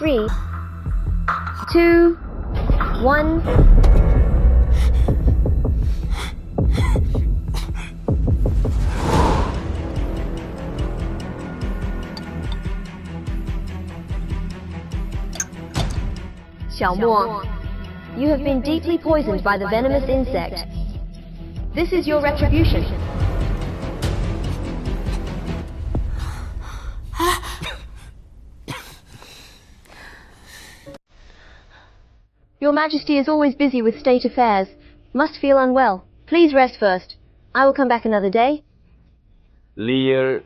3, 2, 1. Xiaomo, you have been deeply poisoned by the venomous insect. This is your retribution. Your Majesty is always busy with state affairs. Must feel unwell. Please rest first. I will come back another day. Lear,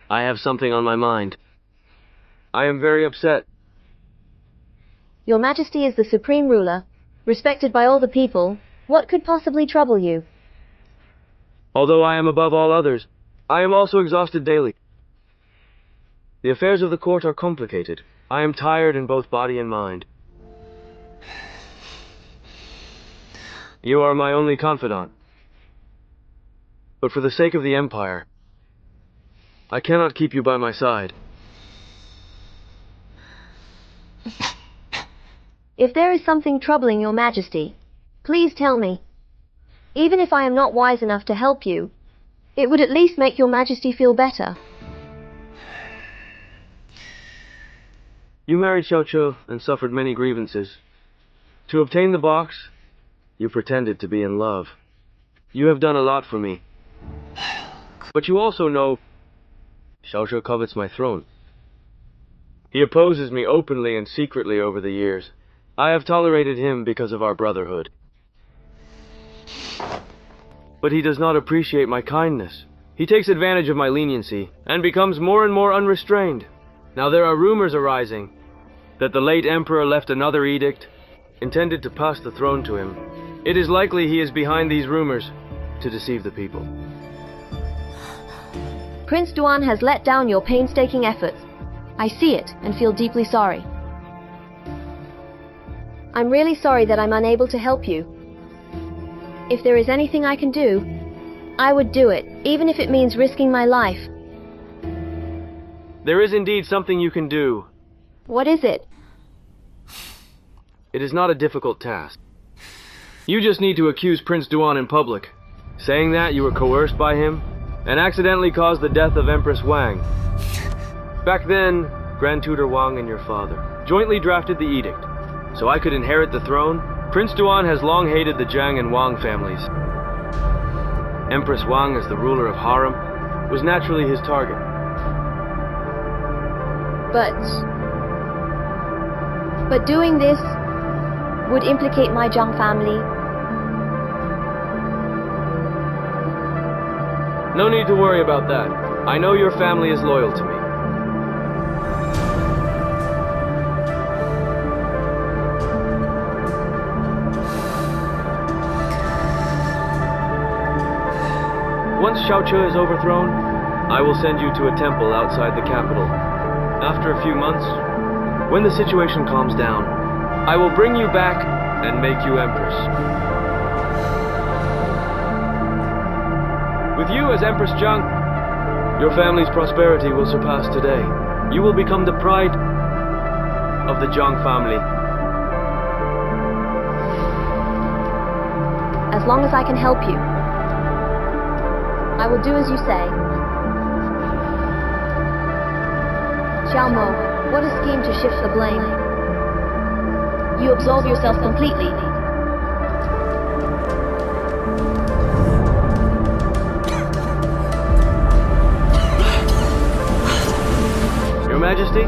I have something on my mind. I am very upset. Your Majesty is the supreme ruler, respected by all the people. What could possibly trouble you? Although I am above all others, I am also exhausted daily. The affairs of the court are complicated. I am tired in both body and mind. You are my only confidant. But for the sake of the Empire, I cannot keep you by my side. If there is something troubling your Majesty, please tell me. Even if I am not wise enough to help you, it would at least make your Majesty feel better. You married Xiaoche and suffered many grievances. To obtain the box, you pretended to be in love. You have done a lot for me. But you also know Xiaoche covets my throne. He opposes me openly and secretly over the years. I have tolerated him because of our brotherhood. But he does not appreciate my kindness. He takes advantage of my leniency and becomes more and more unrestrained. Now there are rumors arising that the late emperor left another edict intended to pass the throne to him. It is likely he is behind these rumors to deceive the people. Prince Duan has let down your painstaking efforts. I see it and feel deeply sorry. I'm really sorry that I'm unable to help you. If there is anything I can do, I would do it, even if it means risking my life. There is indeed something you can do. What is it? It is not a difficult task. You just need to accuse Prince Duan in public, saying that you were coerced by him and accidentally caused the death of Empress Wang. Back then, Grand Tutor Wang and your father jointly drafted the edict, so I could inherit the throne. Prince Duan has long hated the Jiang and Wang families. Empress Wang, as the ruler of Harem, was naturally his target. But doing this would implicate my Jiang family. No need to worry about that. I know your family is loyal to me. Once Xiaoche is overthrown, I will send you to a temple outside the capital. After a few months, when the situation calms down, I will bring you back and make you empress. With you as Empress Jiang, your family's prosperity will surpass today. You will become the pride of the Jiang family. As long as I can help you, I will do as you say. Xiaomo, what a scheme to shift the blame. You absolve yourself completely. Your Majesty?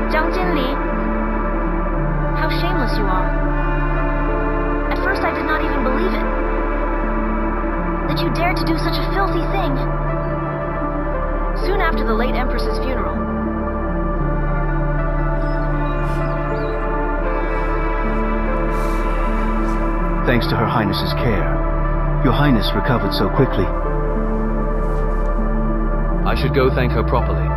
Jiang Jinli, how shameless you are. At first I did not even believe it. That you dared to do such a filthy thing. Soon after the late Empress's funeral. Thanks to Her Highness's care, Your Highness recovered so quickly. I should go thank her properly.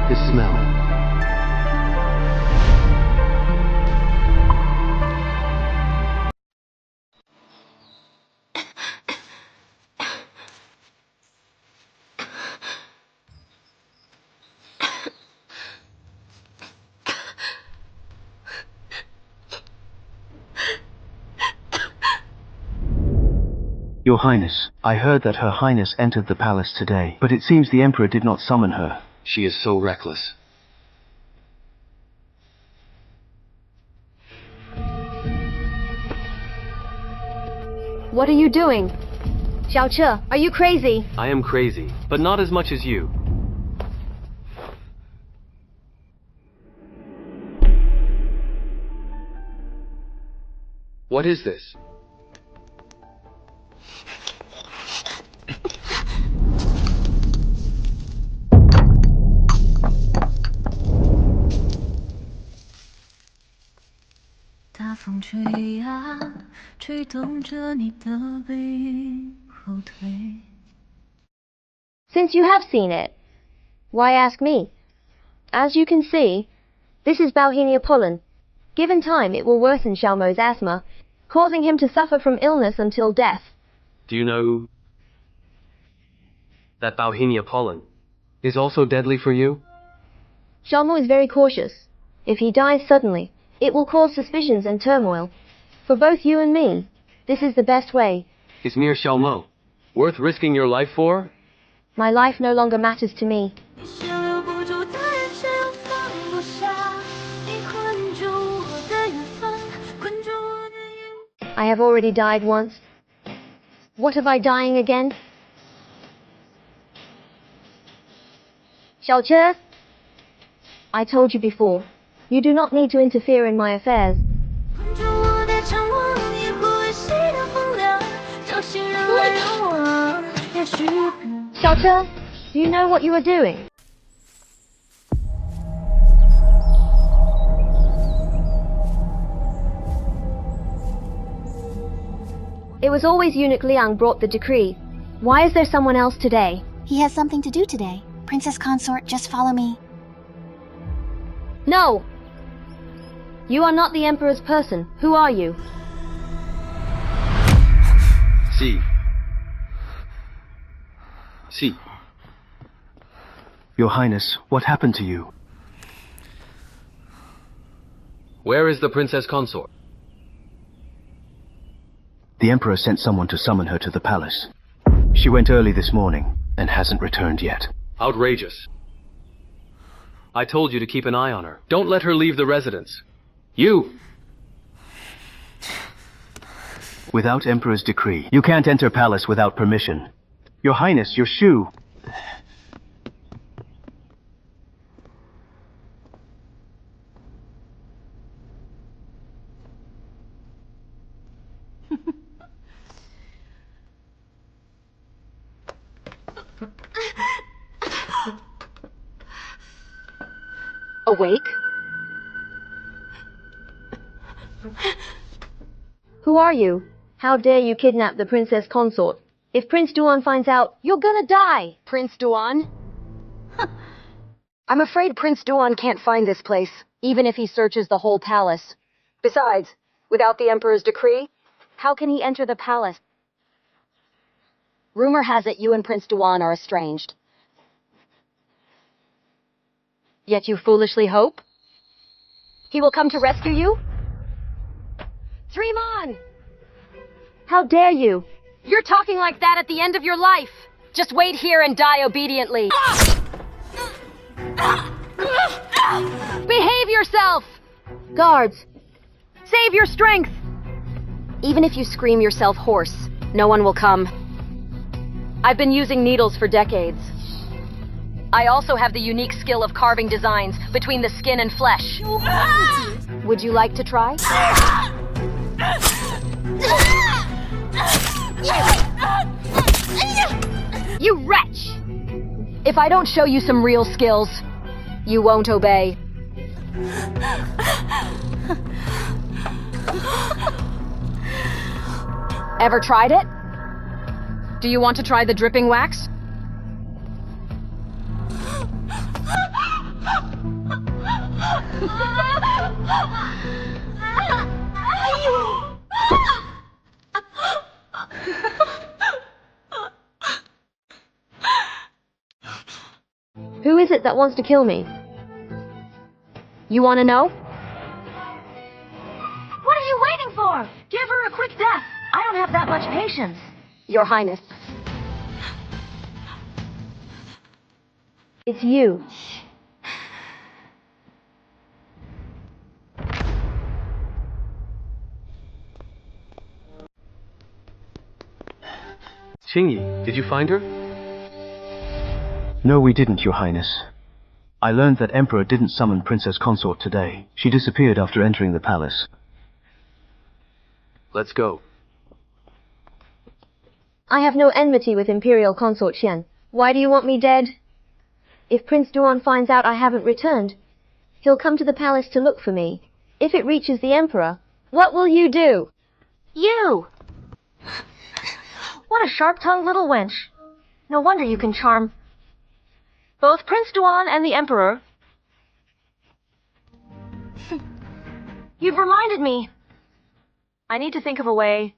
The smell. Your Highness, I heard that Her Highness entered the palace today, but it seems the Emperor did not summon her. She is so reckless. What are you doing? Xiaoche, are you crazy? I am crazy, but not as much as you. What is this? Since you have seen it, why ask me? As you can see, this is Bauhinia pollen. Given time, it will worsen Xiaomo's asthma, causing him to suffer from illness until death. Do you know that Bauhinia pollen is also deadly for you? Xiaomo is very cautious. If he dies suddenly, it will cause suspicions and turmoil. For both you and me, this is the best way. Is mere Xiaomo worth risking your life for? My life no longer matters to me. I have already died once. What of I dying again? Xiaoche, I told you before, you do not need to interfere in my affairs. Xiaoche, do you know what you are doing? It was always Eunuch Liang brought the decree. Why is there someone else today? He has something to do today. Princess Consort, just follow me. No! You are not the Emperor's person. Who are you? See. See. Your Highness, what happened to you? Where is the Princess Consort? The Emperor sent someone to summon her to the palace. She went early this morning and hasn't returned yet. Outrageous. I told you to keep an eye on her. Don't let her leave the residence. You! Without Emperor's decree, you can't enter palace without permission. Your Highness, your shoe! Awake? Who are you? How dare you kidnap the Princess Consort? If Prince Duan finds out, you're gonna die! Prince Duan? I'm afraid Prince Duan can't find this place, even if he searches the whole palace. Besides, without the Emperor's decree, how can he enter the palace? Rumor has it you and Prince Duan are estranged. Yet you foolishly hope? He will come to rescue you? Freeman! How dare you? You're talking like that at the end of your life! Just wait here and die obediently. Behave yourself! Guards, save your strength! Even if you scream yourself hoarse, no one will come. I've been using needles for decades. I also have the unique skill of carving designs between the skin and flesh. Would you like to try? You wretch! If I don't show you some real skills, you won't obey. Ever tried it? Do you want to try the dripping wax? Who is it that wants to kill me? You want to know? What are you waiting for? Give her a quick death. I don't have that much patience. Your Highness. It's you. Qingyi, did you find her? No, we didn't, Your Highness. I learned that Emperor didn't summon Princess Consort today. She disappeared after entering the palace. Let's go. I have no enmity with Imperial Consort Xian. Why do you want me dead? If Prince Duan finds out I haven't returned, he'll come to the palace to look for me. If it reaches the Emperor, what will you do? You! What a sharp-tongued little wench. No wonder you can charm both Prince Duan and the Emperor. You've reminded me. I need to think of a way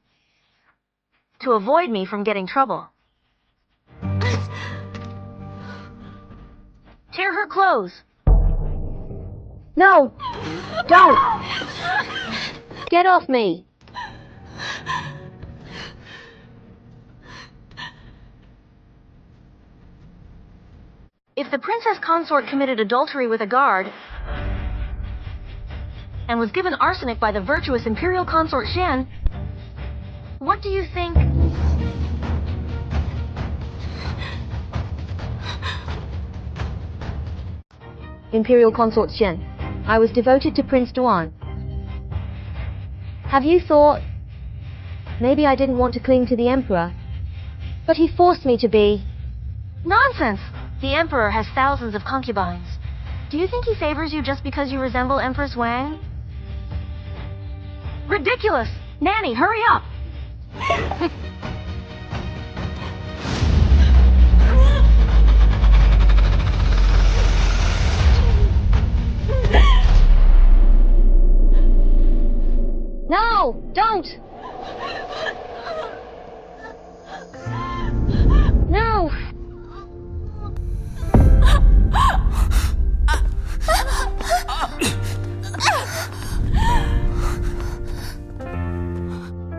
to avoid me from getting trouble. Tear her clothes. No! Don't! Get off me! If the Princess Consort committed adultery with a guard and was given arsenic by the virtuous Imperial Consort Xian, what do you think? Imperial Consort Xian, I was devoted to Prince Duan. Have you thought... Maybe I didn't want to cling to the Emperor, but he forced me to be... Nonsense! The Emperor has thousands of concubines. Do you think he favors you just because you resemble Empress Wang? Ridiculous! Nanny, hurry up! No! Don't! No!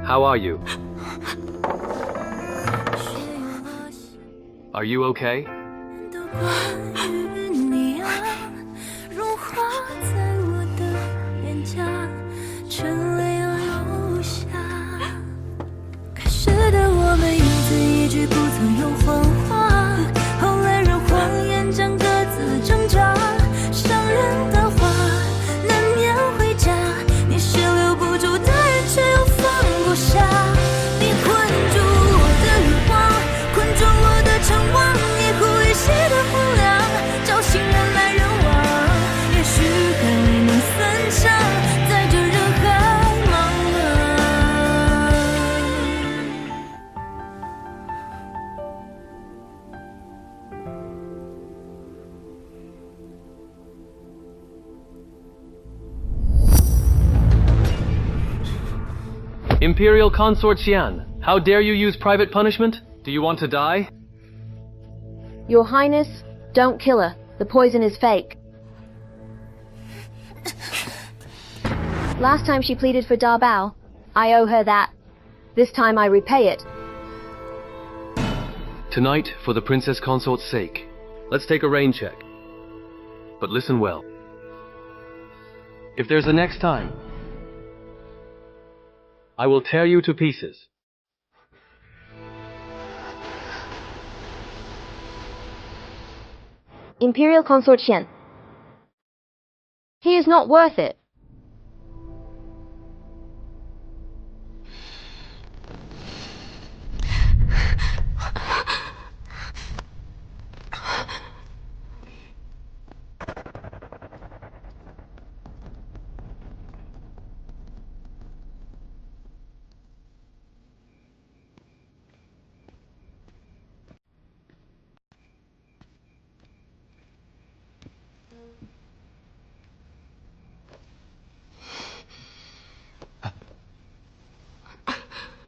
How are you? Are you okay? Imperial Consort Xian, how dare you use private punishment? Do you want to die? Your Highness, don't kill her. The poison is fake. Last time she pleaded for Da Bao. I owe her that. This time I repay it. Tonight, for the princess consort's sake, let's take a rain check. But listen well. If there's a next time, I will tear you to pieces. Imperial Consort Xian. He is not worth it.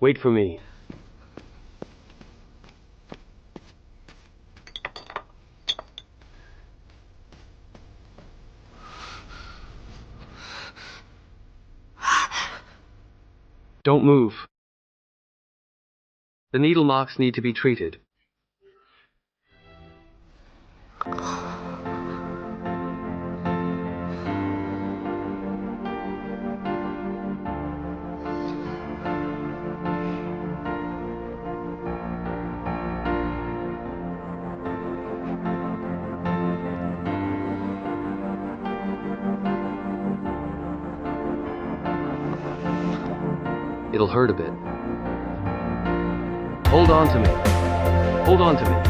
Wait for me. Don't move. The needle marks need to be treated. It'll hurt a bit. Hold on to me. Hold on to me.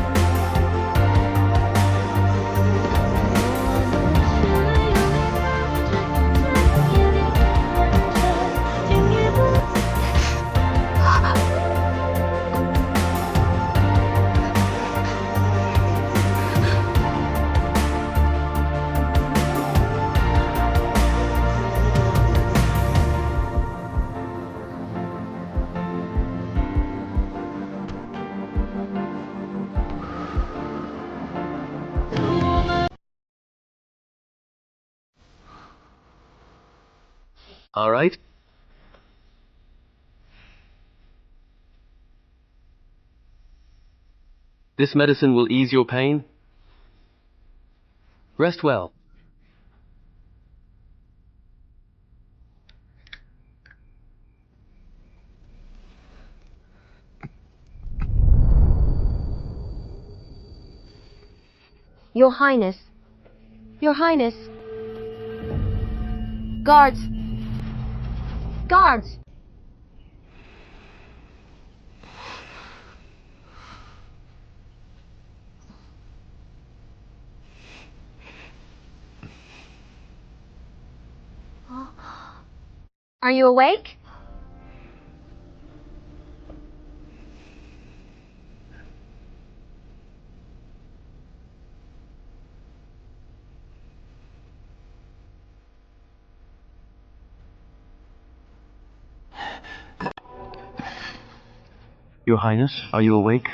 All right? This medicine will ease your pain. Rest well. Your Highness. Your Highness. Guards. Guards! Are you awake? Your Highness, are you awake?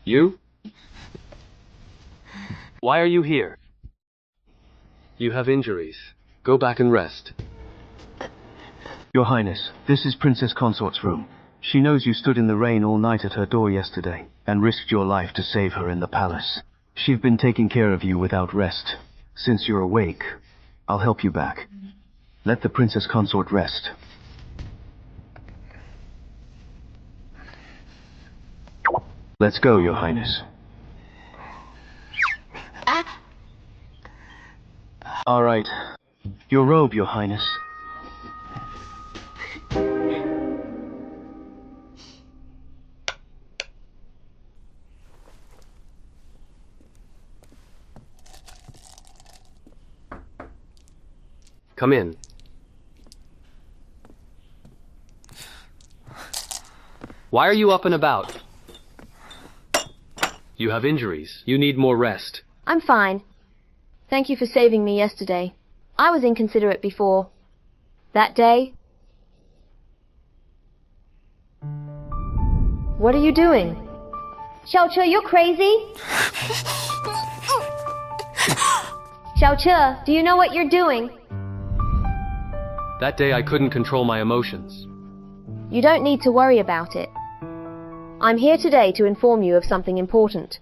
You? Why are you here? You have injuries. Go back and rest. Your Highness, this is Princess Consort's room. She knows you stood in the rain all night at her door yesterday, and risked your life to save her in the palace. She's been taking care of you without rest. Since you're awake, I'll help you back. Let the Princess Consort rest. Let's go, Your Highness. All right. Your robe, Your Highness. Come in. Why are you up and about? You have injuries. You need more rest. I'm fine. Thank you for saving me yesterday. I was inconsiderate before. That day... What are you doing? Xiaoche, you're crazy? Xiaoche, do you know what you're doing? That day I couldn't control my emotions. You don't need to worry about it. I'm here today to inform you of something important.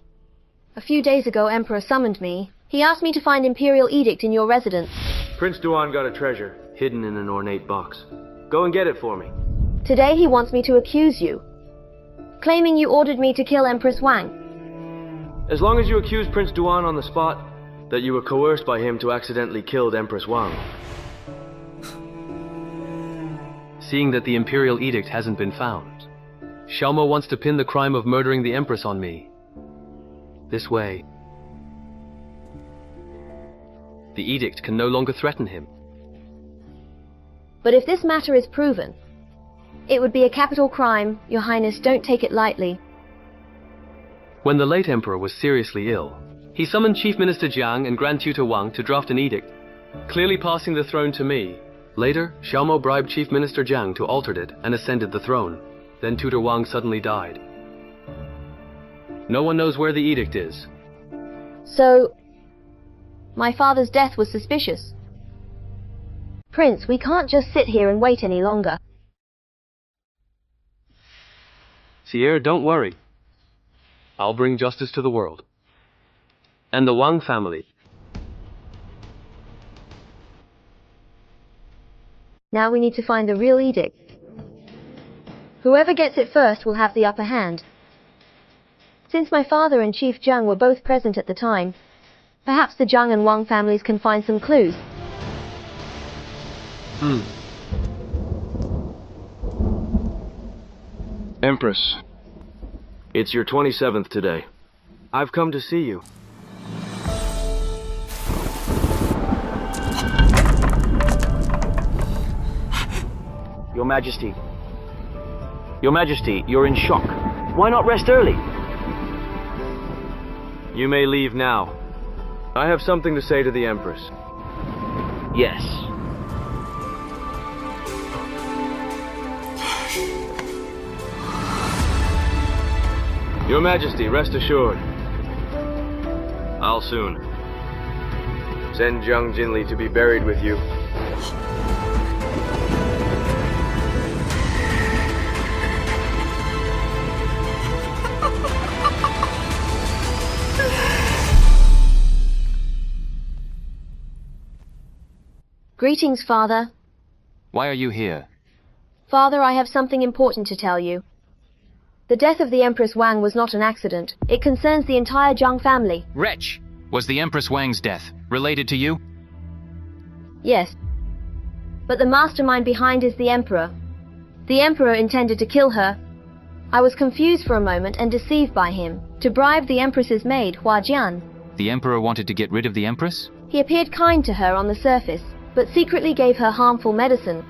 A few days ago, Emperor summoned me. He asked me to find Imperial Edict in your residence. Prince Duan got a treasure, hidden in an ornate box. Go and get it for me. Today he wants me to accuse you, claiming you ordered me to kill Empress Wang. As long as you accuse Prince Duan on the spot, that you were coerced by him to accidentally kill Empress Wang. Seeing that the Imperial Edict hasn't been found, Xiaomo wants to pin the crime of murdering the Empress on me. This way, the edict can no longer threaten him. But if this matter is proven, it would be a capital crime. Your Highness, don't take it lightly. When the late emperor was seriously ill, he summoned Chief Minister Jiang and Grand Tutor Wang to draft an edict, clearly passing the throne to me. Later, Xiaomo bribed Chief Minister Jiang to alter it and ascended the throne. Then Tutor Wang suddenly died. No one knows where the edict is. So, my father's death was suspicious. Prince, we can't just sit here and wait any longer. Sierra, don't worry. I'll bring justice to the world. And the Wang family. Now we need to find the real edict. Whoever gets it first will have the upper hand. Since my father and Chief Jiang were both present at the time, perhaps the Jiang and Wang families can find some clues. Empress, it's your 27th today. I've come to see you. Your Majesty. Your Majesty, you're in shock. Why not rest early? You may leave now. I have something to say to the Empress. Yes. Your Majesty, rest assured. I'll soon send Jiang Jinli to be buried with you. Greetings, Father. Why are you here? Father, I have something important to tell you. The death of the Empress Wang was not an accident. It concerns the entire Jiang family. Wretch! Was the Empress Wang's death related to you? Yes. But the mastermind behind is the Emperor. The Emperor intended to kill her. I was confused for a moment and deceived by him, to bribe the Empress's maid, Hua Jian. The Emperor wanted to get rid of the Empress? He appeared kind to her on the surface, but secretly gave her harmful medicine.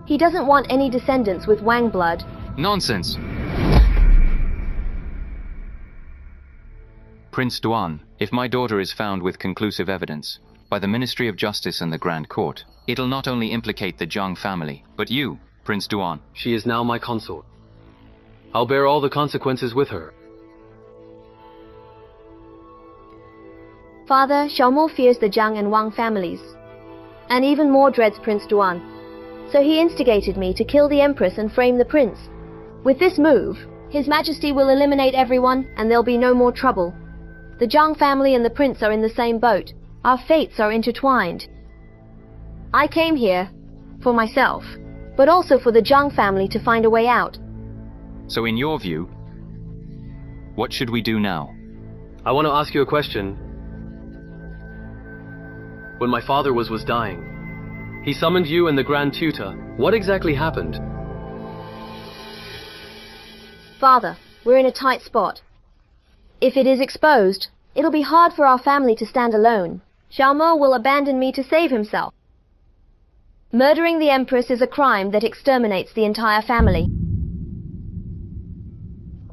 He doesn't want any descendants with Wang blood. Nonsense! Prince Duan, if my daughter is found with conclusive evidence by the Ministry of Justice and the Grand Court, it'll not only implicate the Jiang family, but you, Prince Duan. She is now my consort. I'll bear all the consequences with her. Father, Xiaomo fears the Jiang and Wang families, and even more dreads Prince Duan. So he instigated me to kill the Empress and frame the prince. With this move, His Majesty will eliminate everyone, and there'll be no more trouble. The Jiang family and the prince are in the same boat. Our fates are intertwined. I came here for myself, but also for the Jiang family to find a way out. So in your view, what should we do now? I want to ask you a question. When my father was dying, he summoned you and the Grand Tutor. What exactly happened? Father, we're in a tight spot. If it is exposed, it'll be hard for our family to stand alone. Xiaomo will abandon me to save himself. Murdering the Empress is a crime that exterminates the entire family.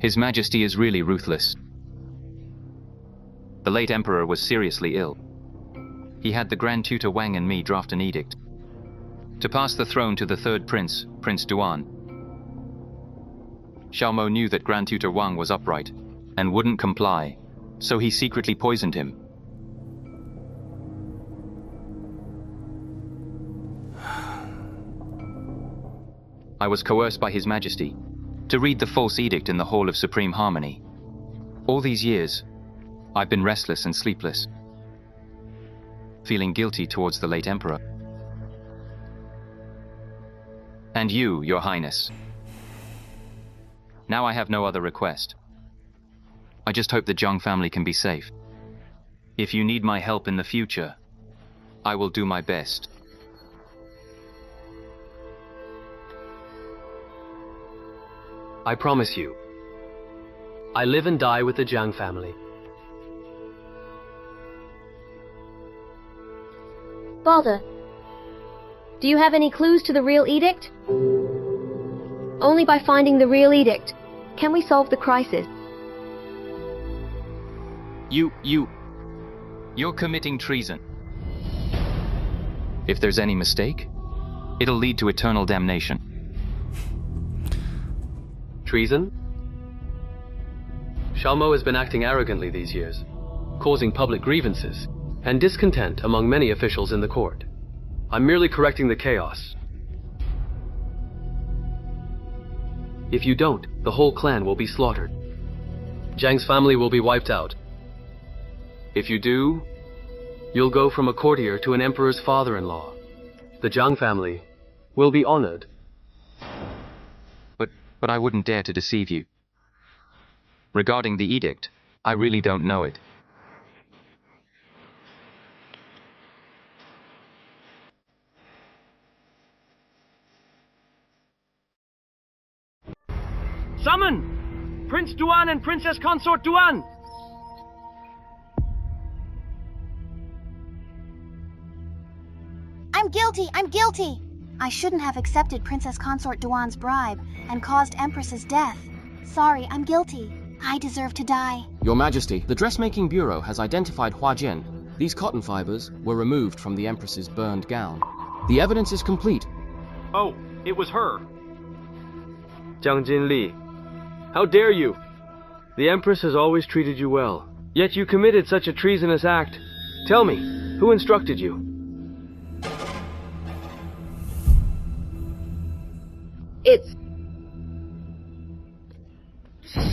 His Majesty is really ruthless. The late Emperor was seriously ill. He had the Grand Tutor Wang and me draft an edict to pass the throne to the third prince, Prince Duan. Xiaomo knew that Grand Tutor Wang was upright and wouldn't comply, so he secretly poisoned him. I was coerced by His Majesty to read the false edict in the Hall of Supreme Harmony. All these years, I've been restless and sleepless, feeling guilty towards the late Emperor. And you, Your Highness. Now I have no other request. I just hope the Jiang family can be safe. If you need my help in the future, I will do my best. I promise you, I live and die with the Jiang family. Father, do you have any clues to the real edict? Only by finding the real edict can we solve the crisis. You're committing treason. If there's any mistake, it'll lead to eternal damnation. Treason? Xiaomo has been acting arrogantly these years, causing public grievances and discontent among many officials in the court. I'm merely correcting the chaos. If you don't, the whole clan will be slaughtered. Jiang's family will be wiped out. If you do, you'll go from a courtier to an emperor's father-in-law. The Jiang family will be honored. But I wouldn't dare to deceive you. Regarding the edict, I really don't know it. Summon! Prince Duan and Princess Consort Duan! I'm guilty! I'm guilty! I shouldn't have accepted Princess Consort Duan's bribe and caused Empress's death. Sorry, I'm guilty. I deserve to die. Your Majesty, the Dressmaking Bureau has identified Hua Jian. These cotton fibers were removed from the Empress's burned gown. The evidence is complete. Oh, it was her. Jiang Jinli, how dare you? The Empress has always treated you well, yet you committed such a treasonous act. Tell me, who instructed you?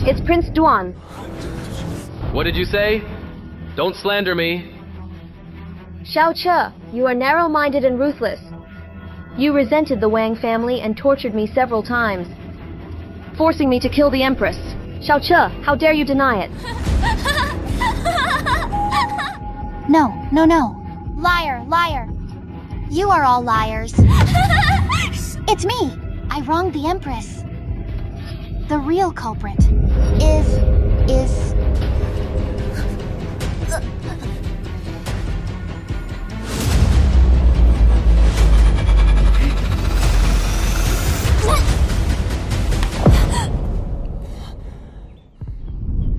It's Prince Duan. What did you say? Don't slander me. Xiao Che, you are narrow-minded and ruthless. You resented the Wang family and tortured me several times, forcing me to kill the Empress. Xiao Che, how dare you deny it? No, no, no. Liar, liar. You are all liars. It's me. I wronged the Empress. The real culprit is...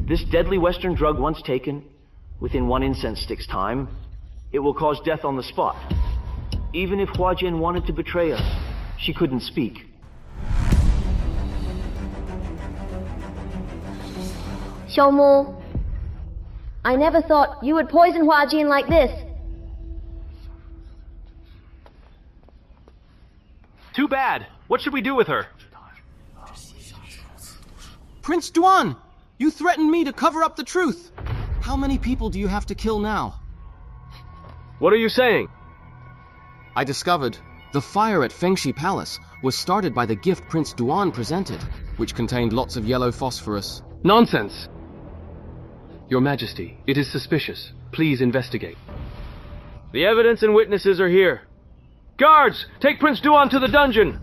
This deadly Western drug, once taken, within one incense stick's time, it will cause death on the spot. Even if Hua Jian wanted to betray us, she couldn't speak. Xiaomo, I never thought you would poison Hua Jin like this. Too bad. What should we do with her? Prince Duan! You threatened me to cover up the truth! How many people do you have to kill now? What are you saying? I discovered the fire at Fengxi Palace was started by the gift Prince Duan presented, which contained lots of yellow phosphorus. Nonsense! Your Majesty, it is suspicious. Please investigate. The evidence and witnesses are here. Guards, take Prince Duan to the dungeon!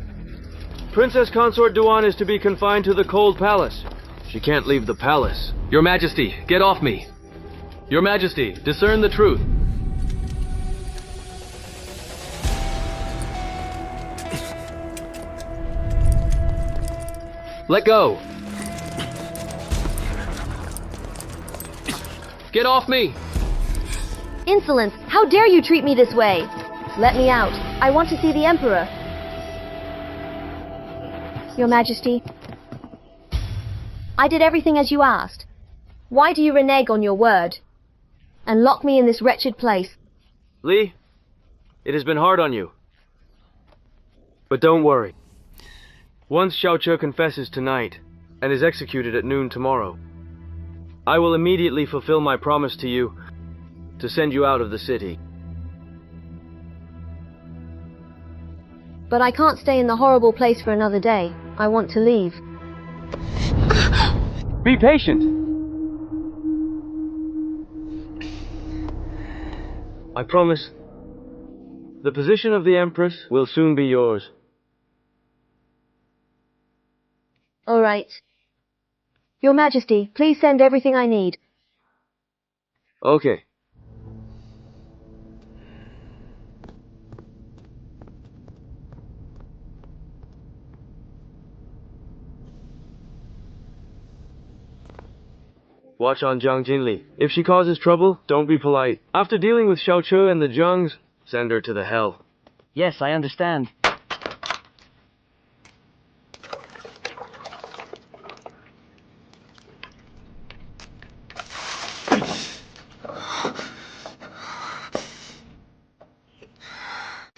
Princess Consort Duan is to be confined to the cold palace. She can't leave the palace. Your Majesty, get off me! Your Majesty, discern the truth. Let go! Get off me! Insolence! How dare you treat me this way? Let me out. I want to see the Emperor. Your Majesty, I did everything as you asked. Why do you renege on your word and lock me in this wretched place? Li, it has been hard on you. But don't worry. Once Xiaoche confesses tonight, and is executed at noon tomorrow, I will immediately fulfill my promise to you to send you out of the city. But I can't stay in the horrible place for another day. I want to leave. Be patient! I promise, the position of the Empress will soon be yours. All right. Your Majesty, please send everything I need. Okay. Watch on Jiang Jinli. If she causes trouble, don't be polite. After dealing with Xiaoche and the Zhengs, send her to the hell. Yes, I understand.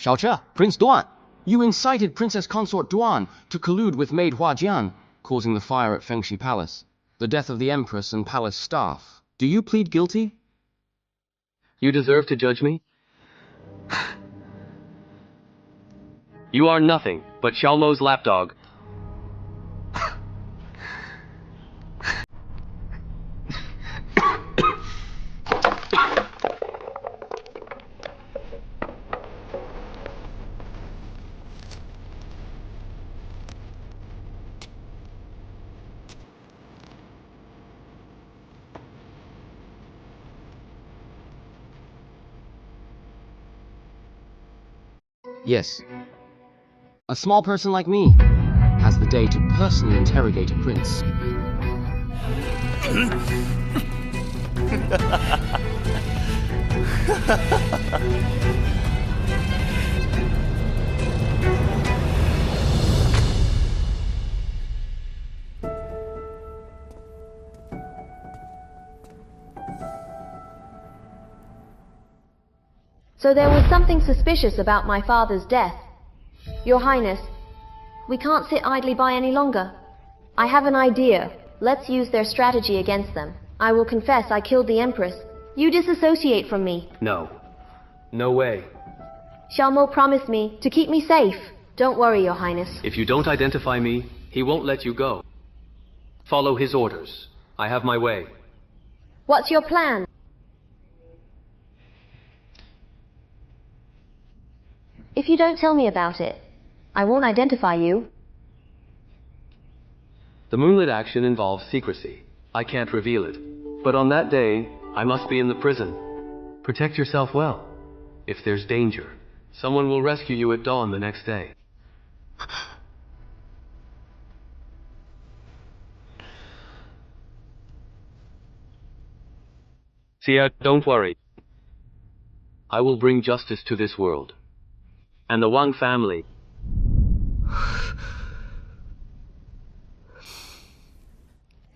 Xiaoche, Prince Duan, you incited Princess Consort Duan to collude with Maid Huajian, causing the fire at Fengxi Palace, the death of the Empress and palace staff. Do you plead guilty? You deserve to judge me? You are nothing but Xiaomo's lapdog. Yes. A small person like me has the day to personally interrogate a prince. So there was something suspicious about my father's death. Your Highness, we can't sit idly by any longer. I have an idea. Let's use their strategy against them. I will confess I killed the Empress. You disassociate from me. No. No way. Xiaomo promised me to keep me safe. Don't worry, Your Highness. If you don't identify me, he won't let you go. Follow his orders. I have my way. What's your plan? If you don't tell me about it, I won't identify you. The moonlit action involves secrecy. I can't reveal it. But on that day, I must be in the prison. Protect yourself well. If there's danger, someone will rescue you at dawn the next day. Xia, don't worry. I will bring justice to this world. And the Wang family.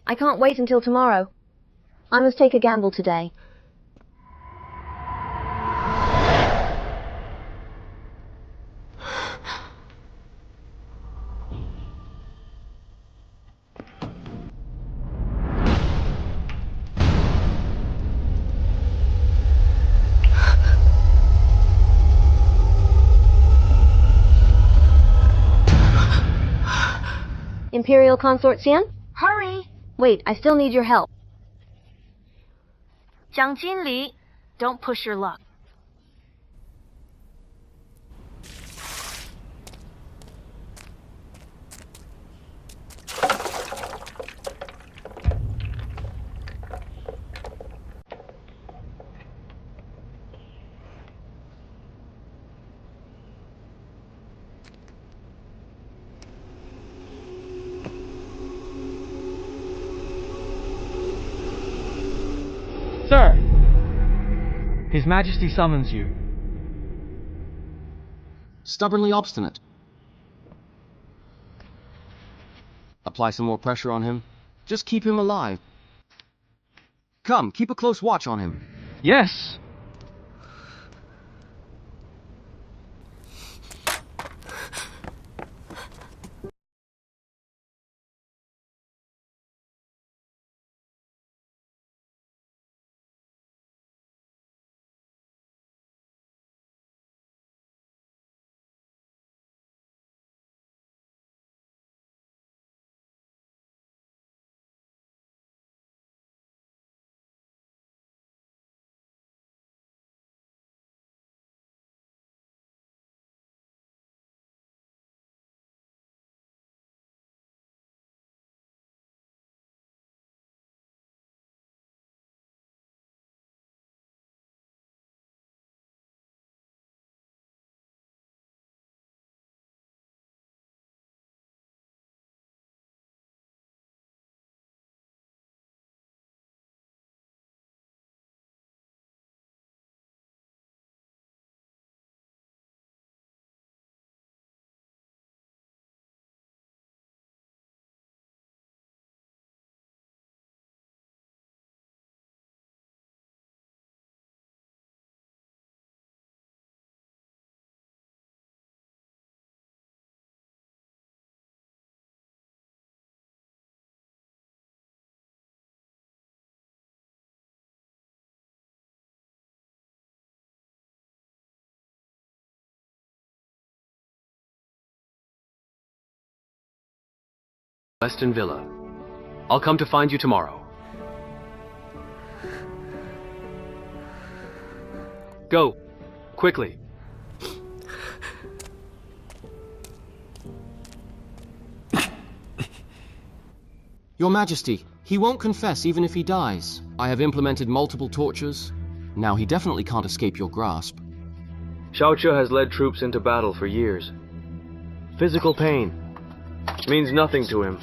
I can't wait until tomorrow. I must take a gamble today. Imperial Consort Xian? Hurry! Wait, I still need your help. Jiang Jinli, don't push your luck. Sir! His Majesty summons you. Stubbornly obstinate. Apply some more pressure on him. Just keep him alive. Come, keep a close watch on him. Yes! Western Villa. I'll come to find you tomorrow. Go. Quickly. Your Majesty, he won't confess even if he dies. I have implemented multiple tortures. Now he definitely can't escape your grasp. Xiaoche has led troops into battle for years. Physical pain means nothing to him.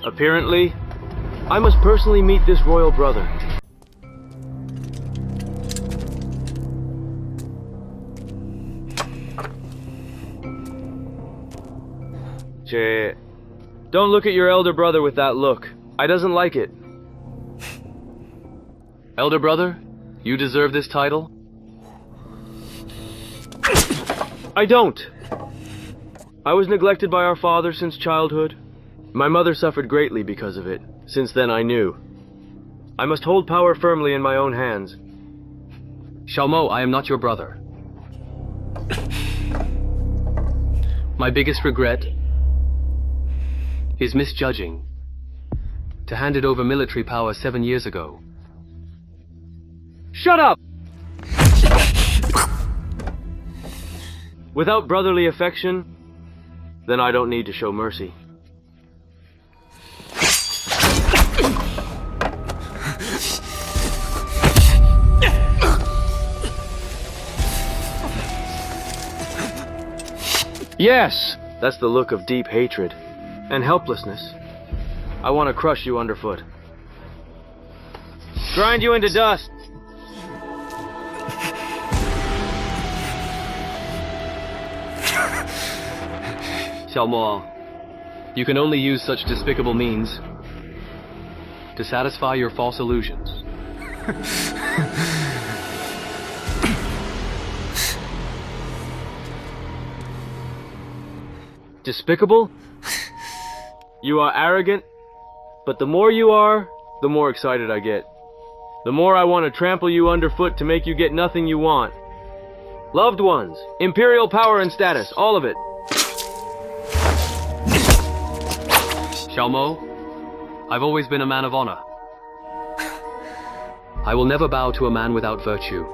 Apparently, I must personally meet this royal brother. Che, don't look at your elder brother with that look. I doesn't like it. Elder brother, you deserve this title? I don't. I was neglected by our father since childhood. My mother suffered greatly because of it. Since then I knew. I must hold power firmly in my own hands. Xiaomo, I am not your brother. My biggest regret is misjudging to hand it over military power 7 years ago. Shut up! Without brotherly affection, then I don't need to show mercy. Yes! That's the look of deep hatred and helplessness. I want to crush you underfoot. Grind you into dust. Xiaomo, you can only use such despicable means to satisfy your false illusions. Despicable? You are arrogant, but the more you are, the more excited I get. The more I want to trample you underfoot to make you get nothing you want. Loved ones, imperial power and status, all of it. Xiaomo, I've always been a man of honor. I will never bow to a man without virtue.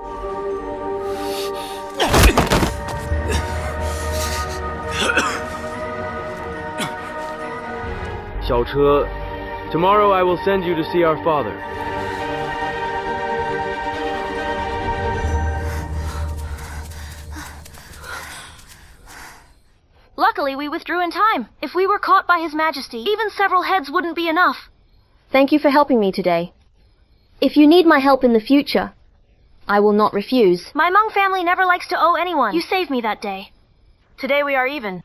Xiaoche, tomorrow I will send you to see our father. Luckily, we withdrew in time. If we were caught by His Majesty, even several heads wouldn't be enough. Thank you for helping me today. If you need my help in the future, I will not refuse. My Hmong family never likes to owe anyone. You saved me that day. Today we are even.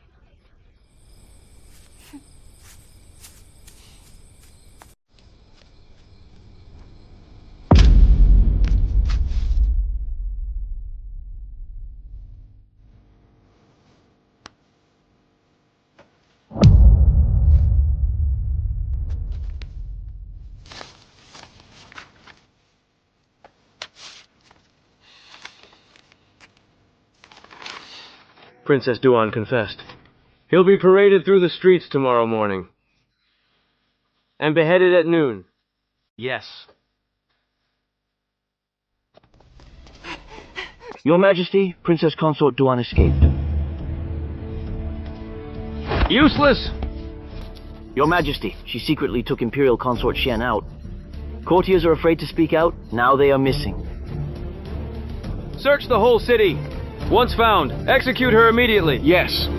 Princess Duan confessed. He'll be paraded through the streets tomorrow morning. And beheaded at noon. Yes. Your Majesty, Princess Consort Duan escaped. Useless! Your Majesty, she secretly took Imperial Consort Xian out. Courtiers are afraid to speak out, now they are missing. Search the whole city! Once found, execute her immediately. Yes.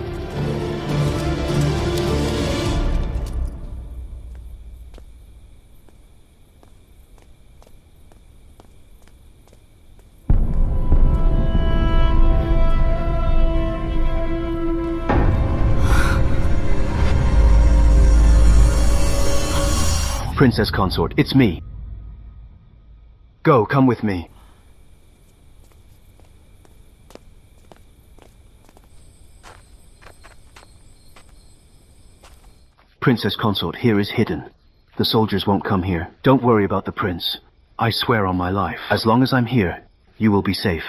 Princess Consort, it's me. Go, come with me. Princess Consort, here is hidden. The soldiers won't come here. Don't worry about the prince. I swear on my life, as long as I'm here, you will be safe.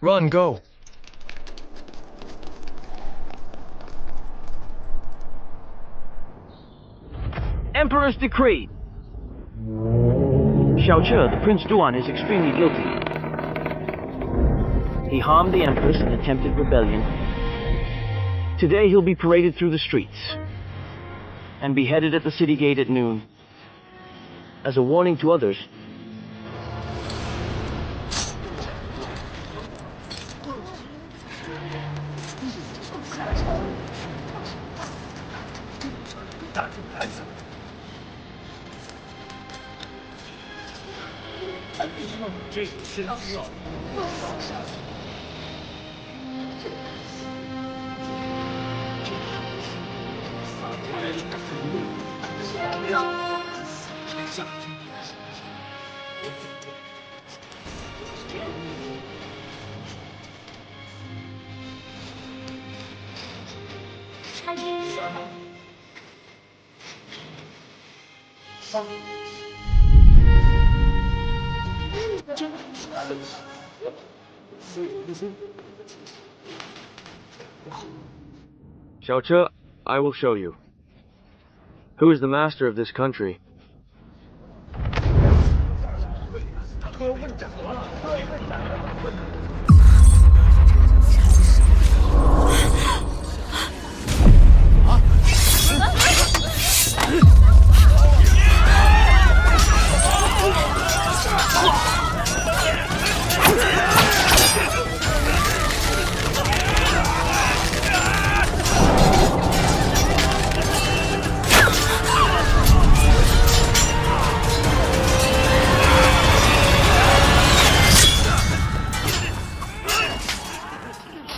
Run, go. Emperor's decree. Xiao Che, the Prince Duan, is extremely guilty. He harmed the Empress in attempted rebellion. Today he'll be paraded through the streets and beheaded at the city gate at noon. As a warning to others, Xiao Che, I will show you. Who is the master of this country?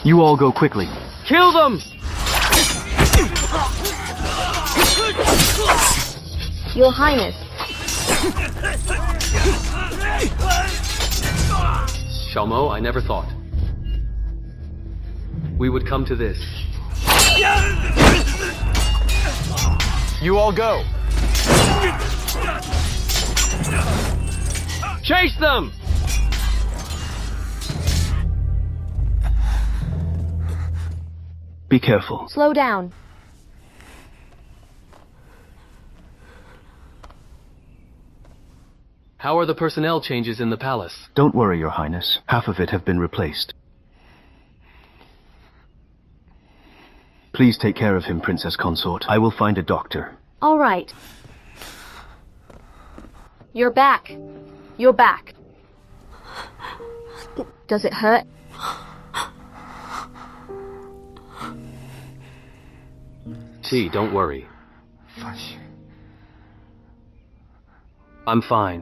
You all go quickly. Kill them! Your Highness. Xiaomo, I never thought we would come to this. You all go. Chase them! Be careful. Slow down. How are the personnel changes in the palace? Don't worry, Your Highness. Half of it have been replaced. Please take care of him, Princess Consort. I will find a doctor. All right. You're back. You're back. Does it hurt? Gee, don't worry. I'm fine.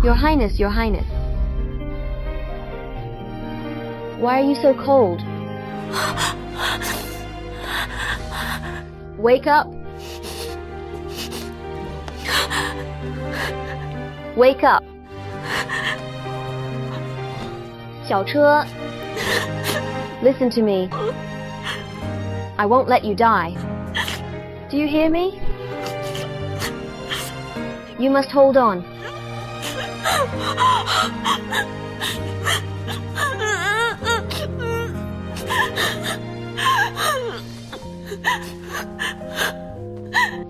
Your Highness, Your Highness. Why are you so cold? Wake up. Wake up. Xiao Che, listen to me. I won't let you die. Do you hear me? You must hold on.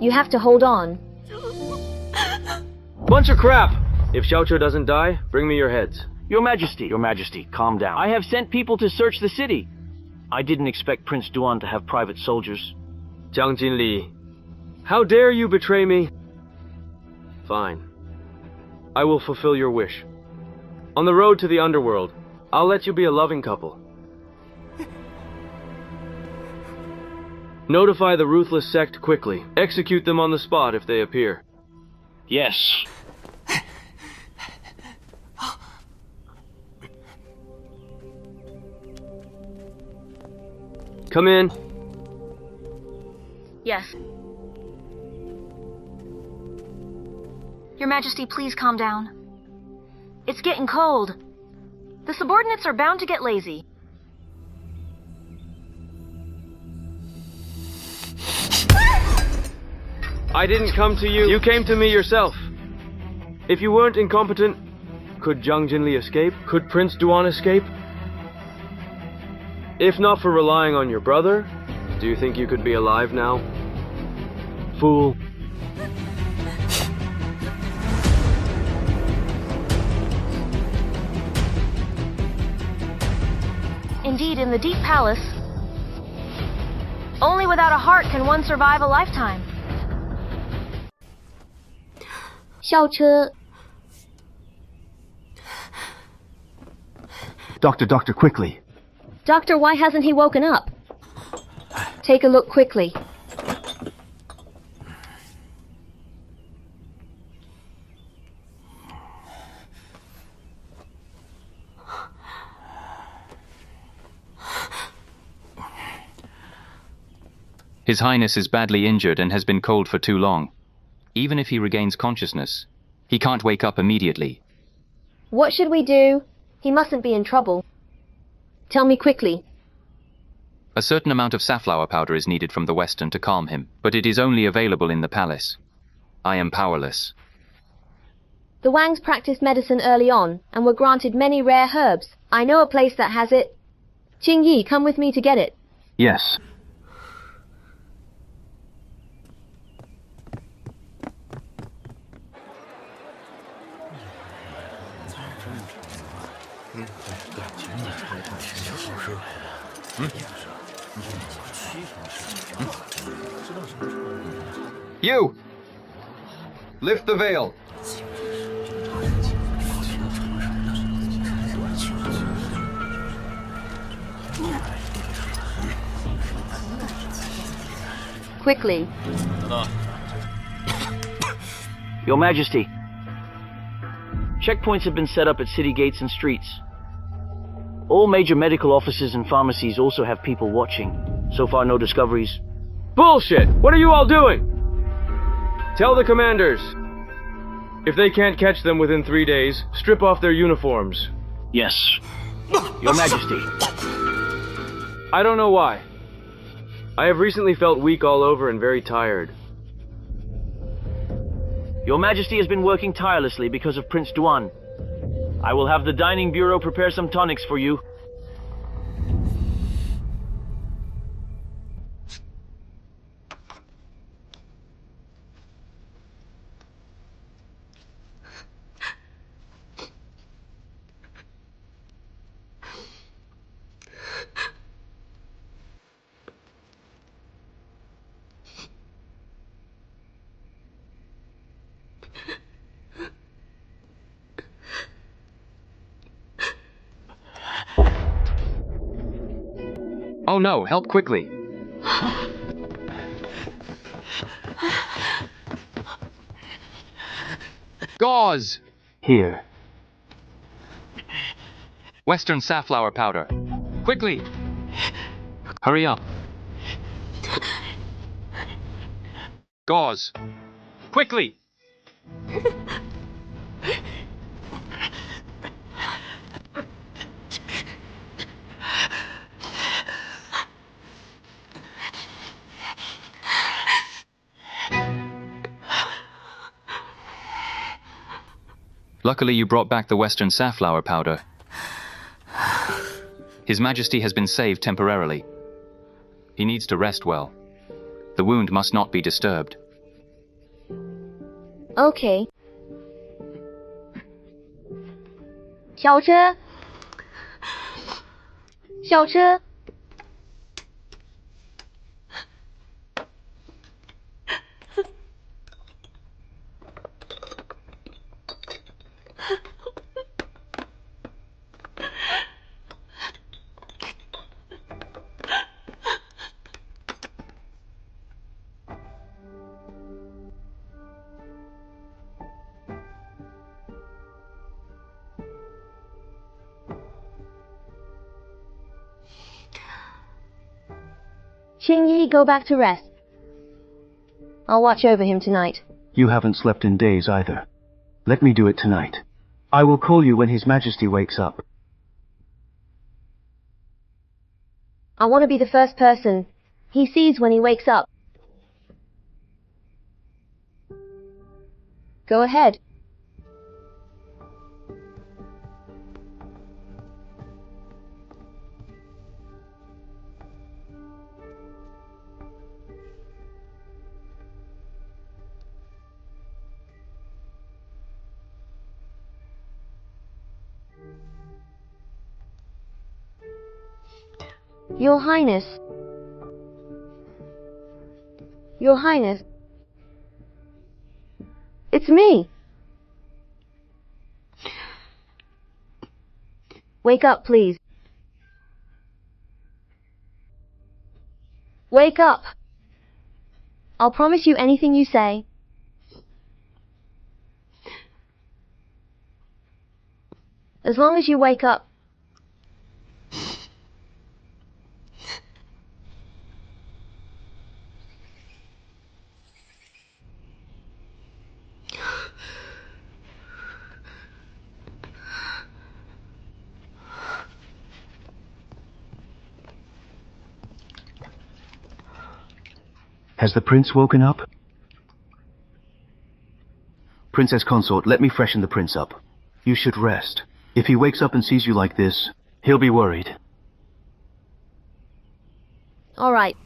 You have to hold on. Bunch of crap! If Xiao Che doesn't die, bring me your heads. Your Majesty, calm down. I have sent people to search the city. I didn't expect Prince Duan to have private soldiers. Jiang Jinli, how dare you betray me? Fine. I will fulfill your wish. On the road to the underworld, I'll let you be a loving couple. Notify the ruthless sect quickly. Execute them on the spot if they appear. Yes. Come in. Yes. Your Majesty, please calm down. It's getting cold. The subordinates are bound to get lazy. I didn't come to you. You came to me yourself. If you weren't incompetent, could Jiang Jinli escape? Could Prince Duan escape? If not for relying on your brother, do you think you could be alive now? Fool. Indeed, in the Deep Palace, only without a heart can one survive a lifetime. 校车 Doctor, quickly. Doctor, why hasn't he woken up? Take a look quickly. His Highness is badly injured and has been cold for too long. Even if he regains consciousness, he can't wake up immediately. What should we do? He mustn't be in trouble. Tell me quickly. A certain amount of safflower powder is needed from the Western to calm him, but it is only available in the palace. I am powerless. The Wangs practiced medicine early on and were granted many rare herbs. I know a place that has it. Qing Yi, come with me to get it. Yes. You! Lift the veil. Quickly. Your Majesty, checkpoints have been set up at city gates and streets. All major medical offices and pharmacies also have people watching. So far, no discoveries. Bullshit! What are you all doing? Tell the commanders. If they can't catch them within 3 days, strip off their uniforms. Yes. Your Majesty. I don't know why. I have recently felt weak all over and very tired. Your Majesty has been working tirelessly because of Prince Duan. I will have the dining bureau prepare some tonics for you. Oh no, help quickly. Gauze! Here. Western safflower powder. Quickly! Hurry up. Gauze. Quickly! Luckily you brought back the Western safflower powder. His Majesty has been saved temporarily. He needs to rest well. The wound must not be disturbed. Okay. 小车，小车。Qing Yi, go back to rest. I'll watch over him tonight. You haven't slept in days either. Let me do it tonight. I will call you when His Majesty wakes up. I want to be the first person he sees when he wakes up. Go ahead. Your Highness. Your Highness. It's me. Wake up, please. Wake up. I'll promise you anything you say. As long as you wake up. Has the prince woken up? Princess Consort, let me freshen the prince up. You should rest. If he wakes up and sees you like this, he'll be worried. All right.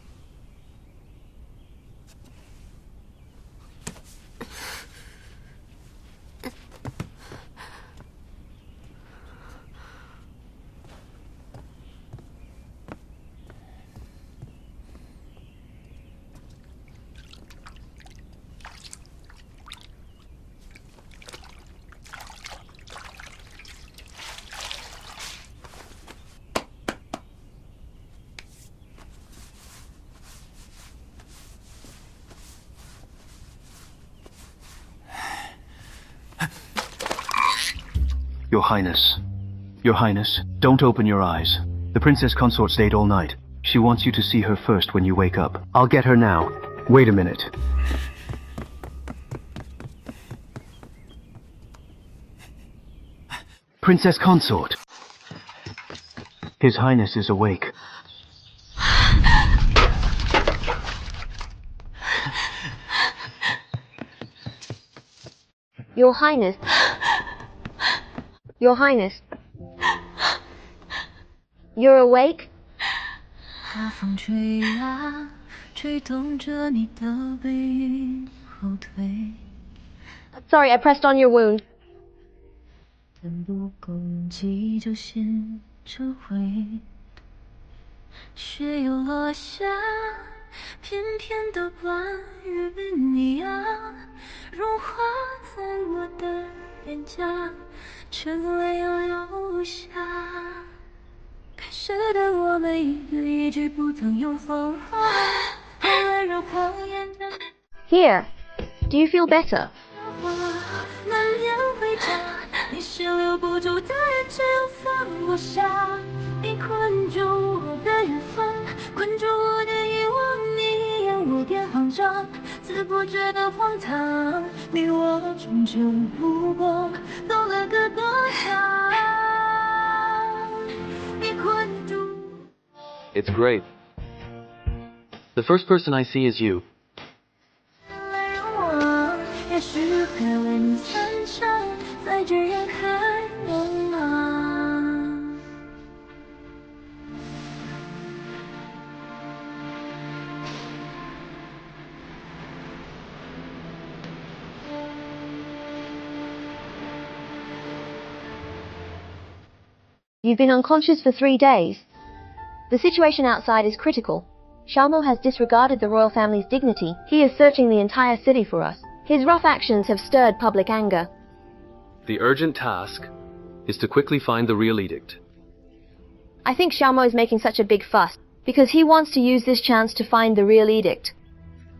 Your Highness, don't open your eyes. The Princess Consort stayed all night. She wants you to see her first when you wake up. I'll get her now. Wait a minute. Princess Consort! His Highness is awake. Your Highness. Your Highness. You're awake? Sorry, I pressed on your wound. Here. Do you feel better? It's great. The first person I see is you. You've been unconscious for 3 days. The situation outside is critical. Xiaomo has disregarded the royal family's dignity. He is searching the entire city for us. His rough actions have stirred public anger. The urgent task is to quickly find the real edict. I think Xiaomo is making such a big fuss because he wants to use this chance to find the real edict.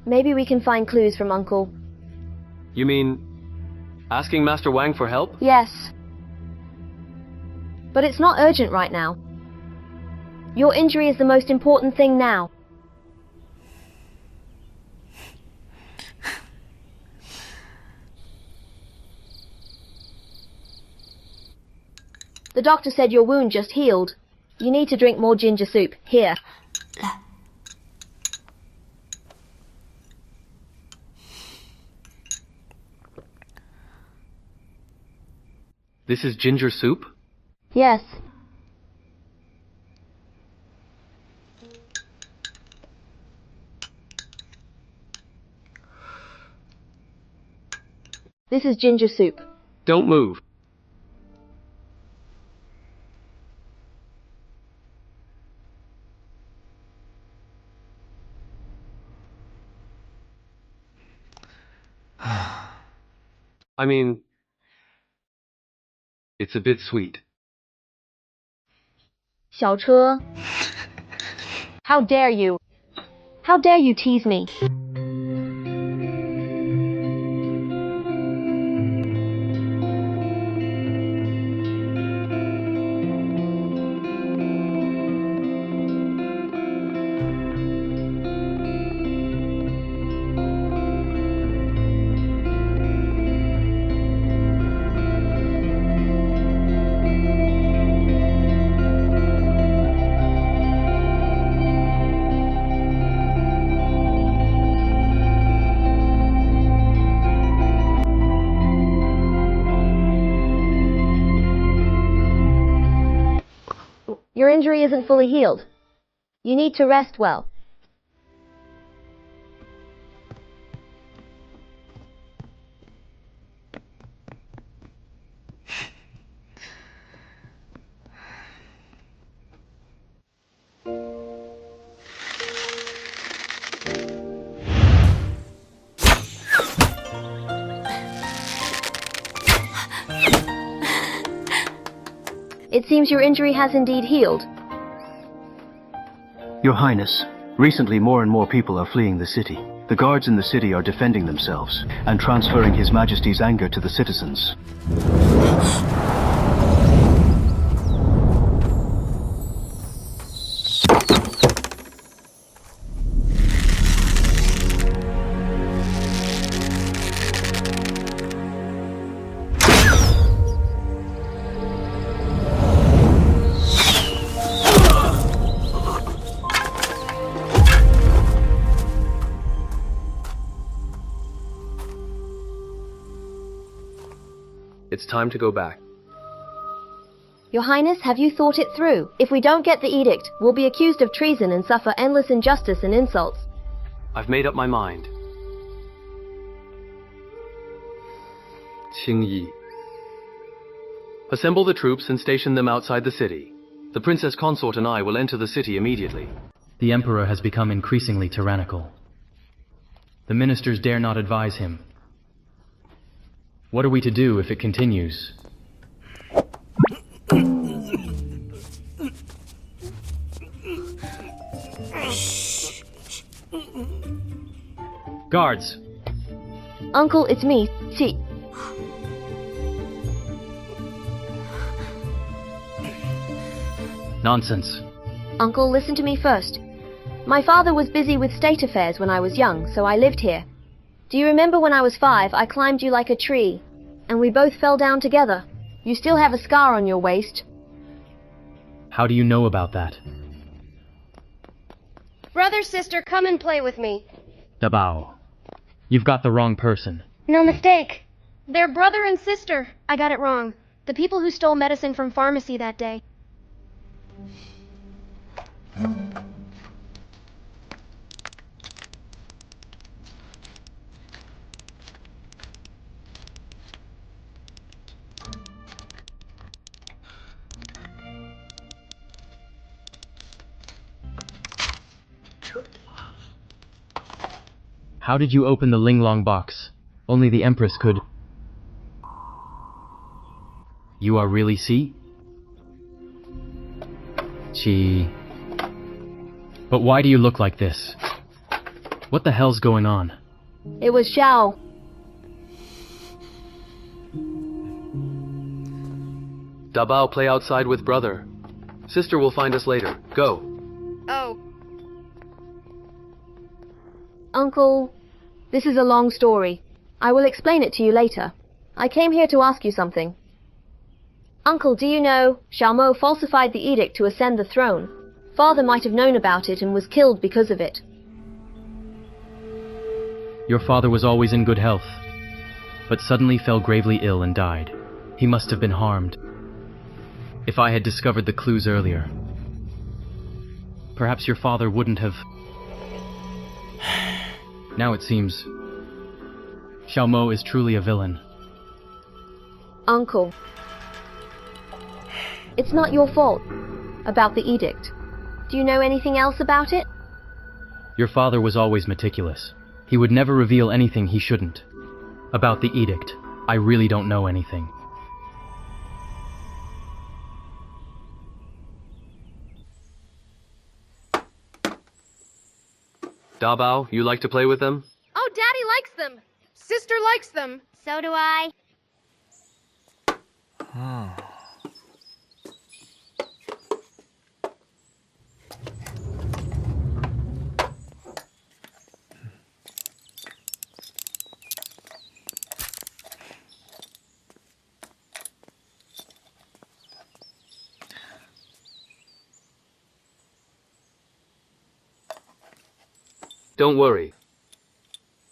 Maybe we can find clues from Uncle. You mean asking Master Wang for help? Yes. But it's not urgent right now. Your injury is the most important thing now. The doctor said your wound just healed. You need to drink more ginger soup. Here. This is ginger soup? Yes. This is ginger soup. Don't move. I mean, it's a bit sweet. 小车. How dare you? How dare you tease me? Your injury isn't fully healed. You need to rest well. It seems your injury has indeed healed. Your Highness, recently more and more people are fleeing the city. The guards in the city are defending themselves and transferring His Majesty's anger to the citizens. It's time to go back. Your Highness, have you thought it through? If we don't get the edict, we'll be accused of treason and suffer endless injustice and insults. I've made up my mind. Qingyi. Assemble the troops and station them outside the city. The Princess Consort and I will enter the city immediately. The Emperor has become increasingly tyrannical. The ministers dare not advise him. What are we to do if it continues? Guards! Uncle, it's me, T. Nonsense. Uncle, listen to me first. My father was busy with state affairs when I was young, so I lived here. Do you remember when I was 5, I climbed you like a tree, and we both fell down together? You still have a scar on your waist. How do you know about that? Brother, sister, come and play with me. Dabao. You've got the wrong person. No mistake. They're brother and sister. I got it wrong. The people who stole medicine from pharmacy that day. How did you open the Linglong box? Only the Empress could. You are really C? Chi. But why do you look like this? What the hell's going on? It was Xiao. Dabao, play outside with brother. Sister will find us later. Go. Oh. Uncle, this is a long story. I will explain it to you later. I came here to ask you something. Uncle, do you know, Xiaomo falsified the edict to ascend the throne. Father might have known about it and was killed because of it. Your father was always in good health, but suddenly fell gravely ill and died. He must have been harmed. If I had discovered the clues earlier, perhaps your father wouldn't have... Now it seems Xiaomo is truly a villain. Uncle, it's not your fault about the edict. Do you know anything else about it? Your father was always meticulous. He would never reveal anything he shouldn't. About the edict, I really don't know anything. Dabao, you like to play with them? Oh, Daddy likes them. Sister likes them. So do I. Don't worry.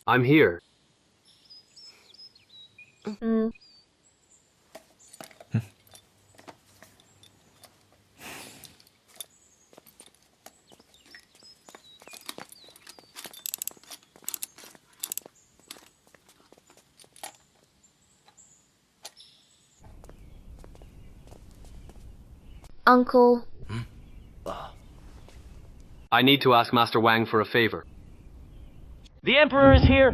I'm here. Uncle, I need to ask Master Wang for a favor. The Emperor is here!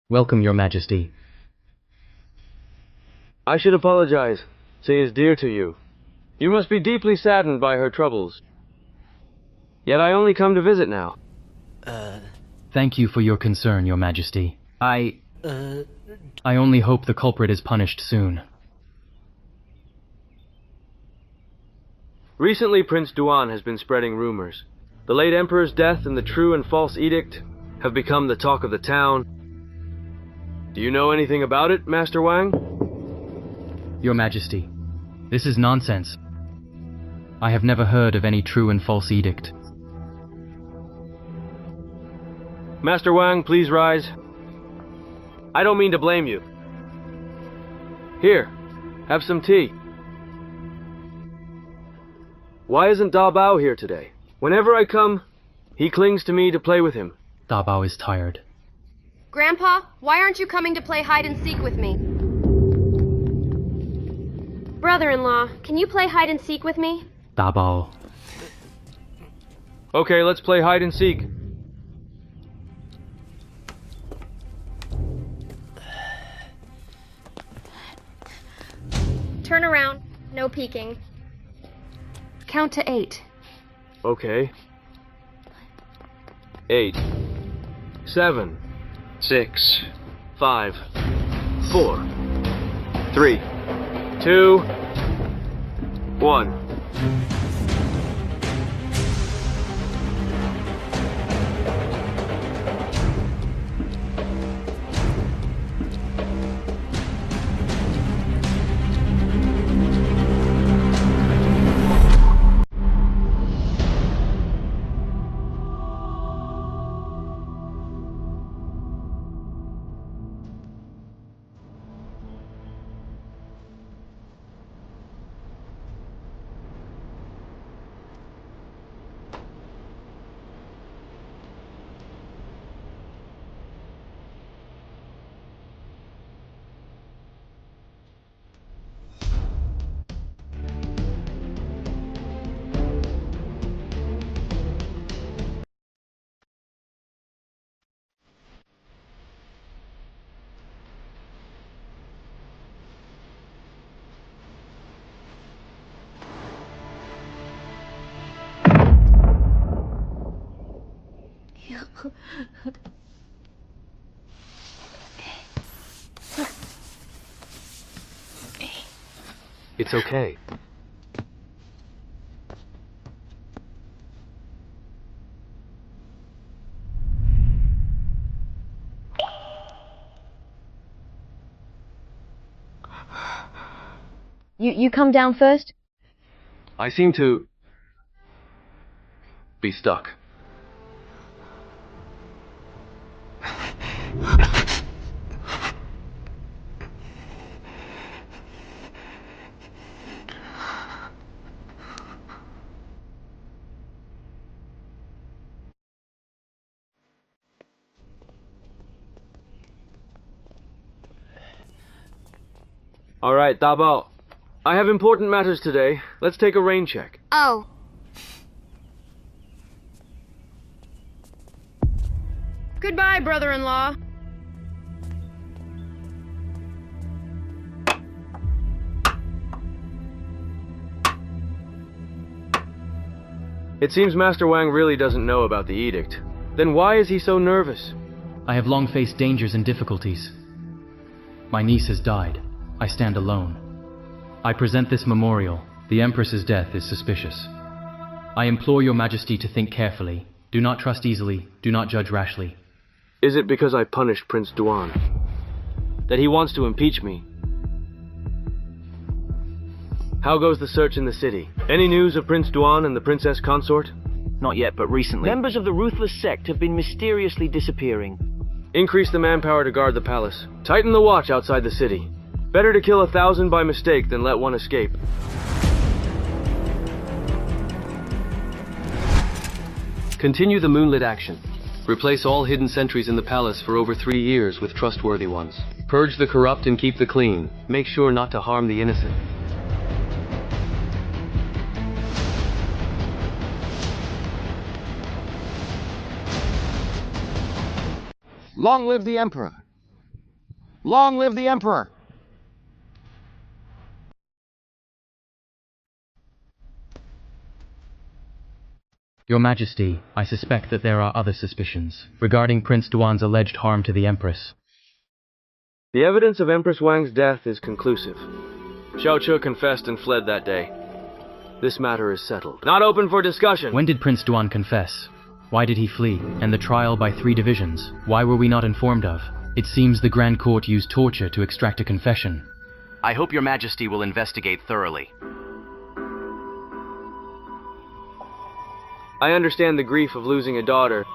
Welcome, Your Majesty. I should apologize. She is dear to you. You must be deeply saddened by her troubles. Yet I only come to visit now. Thank you for your concern, Your Majesty. I only hope the culprit is punished soon. Recently, Prince Duan has been spreading rumors. The late Emperor's death and the true and false edict have become the talk of the town. Do you know anything about it, Master Wang? Your Majesty, this is nonsense. I have never heard of any true and false edict. Master Wang, please rise. I don't mean to blame you. Here, have some tea. Why isn't Da Bao here today? Whenever I come, he clings to me to play with him. Da Bao is tired. Grandpa, why aren't you coming to play hide and seek with me? Brother-in-law, can you play hide and seek with me? Da Bao. Okay, let's play hide and seek. Turn around. No peeking. count to 8. Okay. 8, 7, 6, 5, 4, 3, 2, 1. It's okay. You come down first? I seem to be stuck. All right, Dabao. I have important matters today. Let's take a rain check. Oh. Goodbye, brother-in-law. It seems Master Wang really doesn't know about the edict. Then why is he so nervous? I have long faced dangers and difficulties. My niece has died. I stand alone. I present this memorial. The Empress's death is suspicious. I implore your Majesty to think carefully. Do not trust easily. Do not judge rashly. Is it because I punished Prince Duan? That he wants to impeach me? How goes the search in the city? Any news of Prince Duan and the Princess Consort? Not yet, but recently. Members of the ruthless sect have been mysteriously disappearing. Increase the manpower to guard the palace. Tighten the watch outside the city. Better to kill 1,000 by mistake than let one escape. Continue the moonlit action. Replace all hidden sentries in the palace for over 3 years with trustworthy ones. Purge the corrupt and keep the clean. Make sure not to harm the innocent. Long live the Emperor! Long live the Emperor! Your Majesty, I suspect that there are other suspicions regarding Prince Duan's alleged harm to the Empress. The evidence of Empress Wang's death is conclusive. Xiao Che confessed and fled that day. This matter is settled. Not open for discussion! When did Prince Duan confess? Why did he flee? And the trial by 3 divisions? Why were we not informed of? It seems the Grand Court used torture to extract a confession. I hope your Majesty will investigate thoroughly. I understand the grief of losing a daughter,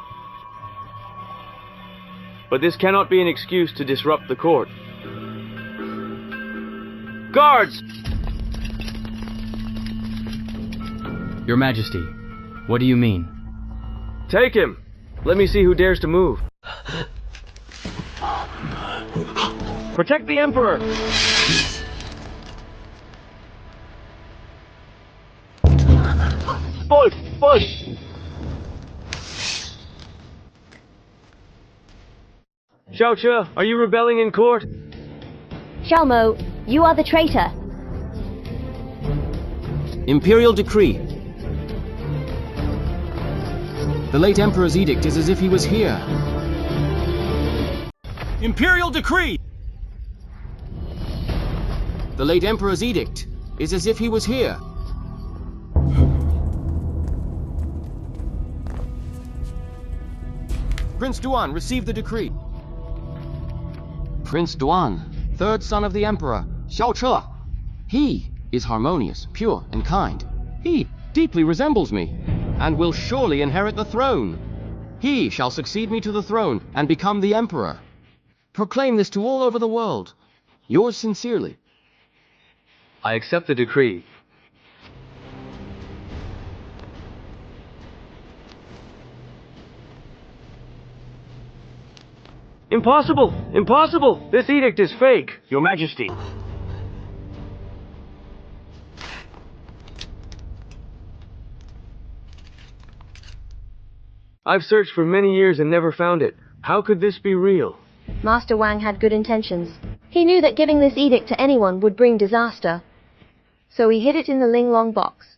but this cannot be an excuse to disrupt the court. Guards! Your Majesty, what do you mean? Take him! Let me see who dares to move. Protect the Emperor! Boy! Boy! Xiao Che, are you rebelling in court? Xiaomo, you are the traitor. Imperial decree. The late Emperor's edict is as if he was here. Imperial decree! The late Emperor's edict is as if he was here. Prince Duan, receive the decree. Prince Duan, third son of the Emperor, Xiao Che. He is harmonious, pure, and kind. He deeply resembles me, and will surely inherit the throne. He shall succeed me to the throne and become the Emperor. Proclaim this to all over the world. Yours sincerely. I accept the decree. Impossible! Impossible! This edict is fake! Your Majesty. I've searched for many years and never found it. How could this be real? Master Wang had good intentions. He knew that giving this edict to anyone would bring disaster. So he hid it in the Linglong box,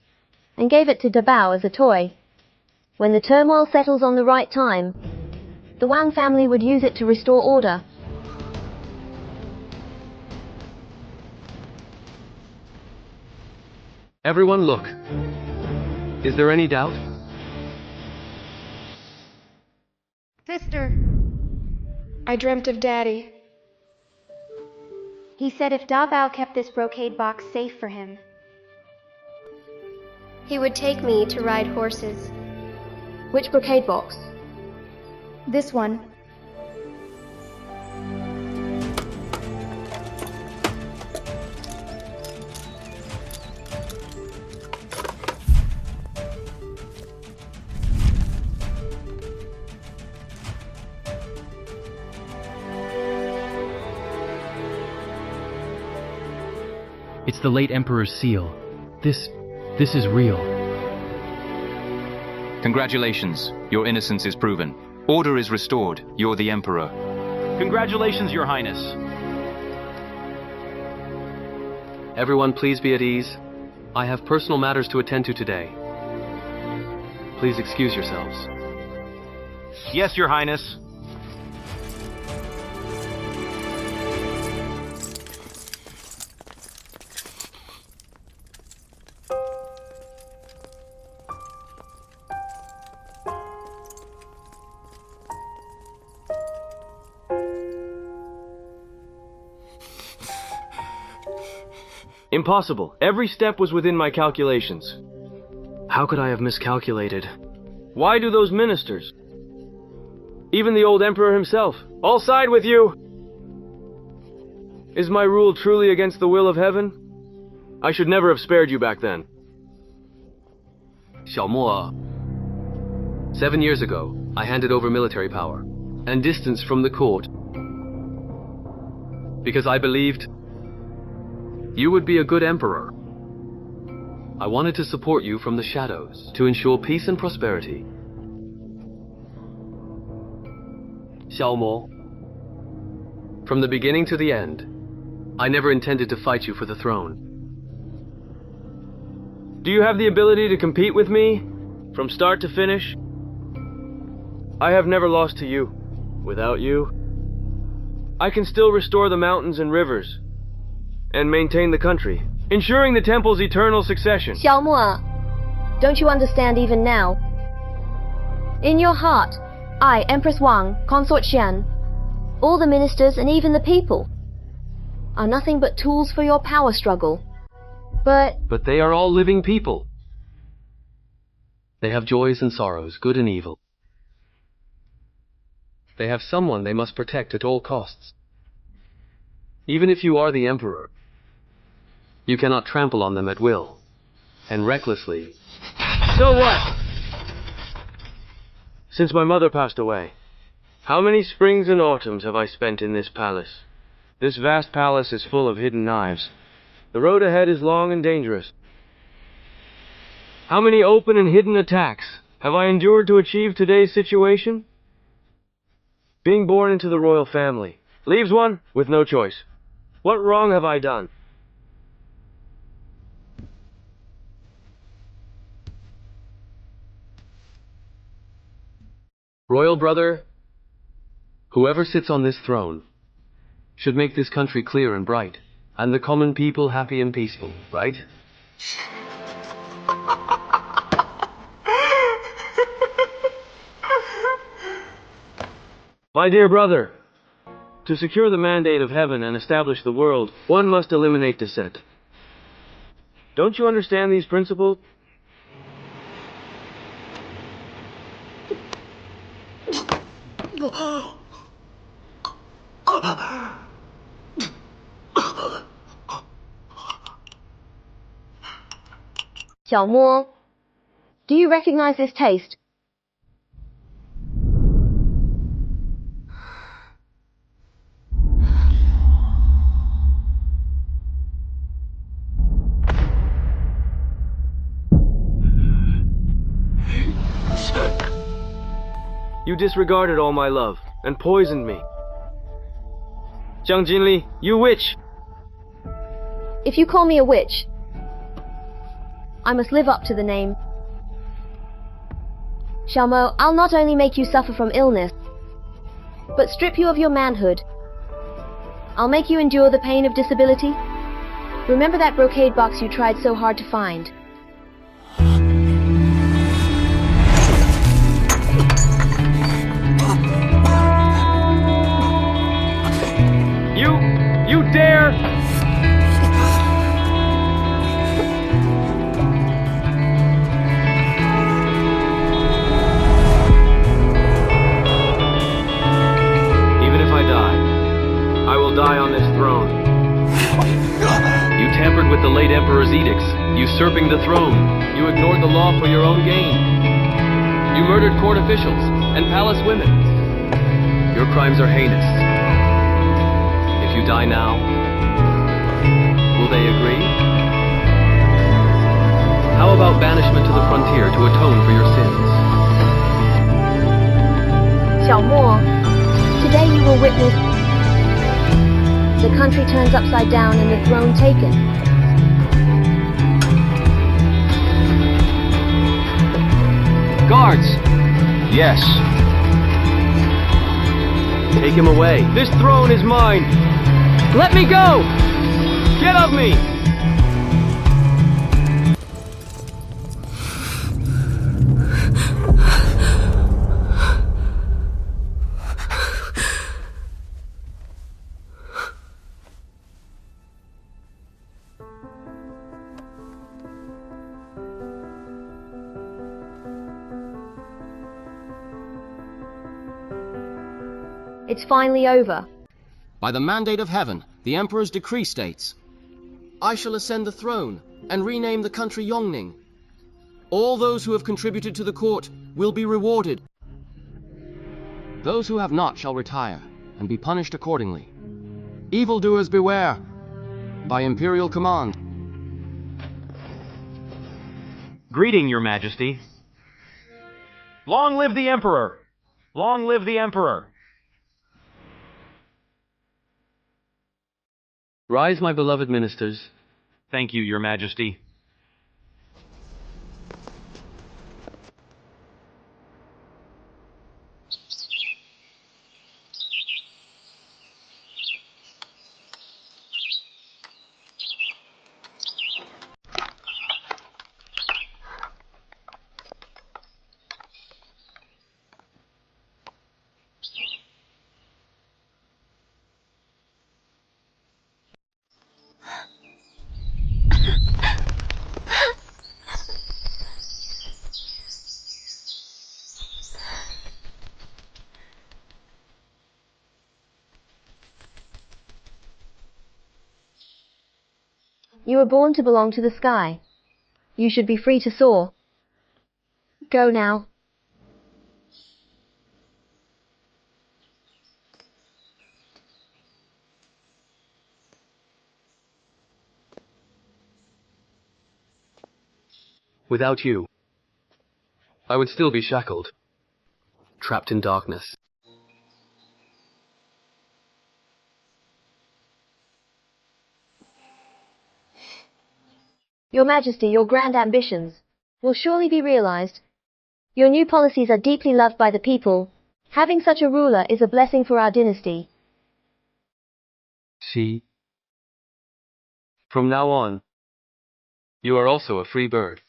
and gave it to Dabao as a toy. When the turmoil settles on the right time, the Wang family would use it to restore order. Everyone look. Is there any doubt? Sister, I dreamt of Daddy. He said if Davao kept this brocade box safe for him, he would take me to ride horses. Which brocade box? This one. It's the late Emperor's seal. This is real. Congratulations, your innocence is proven. Order is restored. You're the Emperor. Congratulations, Your Highness. Everyone, please be at ease. I have personal matters to attend to today. Please excuse yourselves. Yes, Your Highness. Impossible. Every step was within my calculations. How could I have miscalculated? Why do those ministers, even the old emperor himself, all side with you? Is my rule truly against the will of heaven? I should never have spared you back then. Xiaomo, 7 years ago, I handed over military power and distance from the court because I believed you would be a good emperor. I wanted to support you from the shadows to ensure peace and prosperity. Xiaomo, from the beginning to the end, I never intended to fight you for the throne. Do you have the ability to compete with me, from start to finish? I have never lost to you. Without you, I can still restore the mountains and rivers, and maintain the country, ensuring the temple's eternal succession. Xiaomo, don't you understand even now? In your heart, I, Empress Wang, Consort Xian, all the ministers and even the people, are nothing but tools for your power struggle. But they are all living people. They have joys and sorrows, good and evil. They have someone they must protect at all costs. Even if you are the emperor, you cannot trample on them at will, and recklessly. So what? Since my mother passed away, how many springs and autumns have I spent in this palace? This vast palace is full of hidden knives. The road ahead is long and dangerous. How many open and hidden attacks have I endured to achieve today's situation? Being born into the royal family leaves one with no choice. What wrong have I done? Royal brother, whoever sits on this throne should make this country clear and bright, and the common people happy and peaceful, right? My dear brother, to secure the mandate of heaven and establish the world, one must eliminate dissent. Don't you understand these principles? Xiaomo, do you recognize this taste? You disregarded all my love and poisoned me. Jiang Jinli, you witch! If you call me a witch, I must live up to the name. Xiaomo, I'll not only make you suffer from illness, but strip you of your manhood. I'll make you endure the pain of disability. Remember that brocade box you tried so hard to find? You dare Usurping the throne, you ignored the law for your own gain. You murdered court officials and palace women. Your crimes are heinous. If you die now, will they agree? How about banishment to the frontier to atone for your sins? Xiaomo, today you will witness the country turns upside down and the throne taken. Guards! Yes. Take him away. This throne is mine! Let me go! Get off me! It's finally over. By the mandate of heaven, the Emperor's decree states, I shall ascend the throne and rename the country Yongning. All those who have contributed to the court will be rewarded. Those who have not shall retire and be punished accordingly. Evildoers beware! By imperial command. Greeting, Your Majesty. Long live the Emperor! Long live the Emperor! Rise, my beloved ministers. Thank you, Your Majesty. You were born to belong to the sky. You should be free to soar. Go now. Without you, I would still be shackled, trapped in darkness. Your Majesty, your grand ambitions will surely be realized. Your new policies are deeply loved by the people. Having such a ruler is a blessing for our dynasty. See? From now on, you are also a free bird.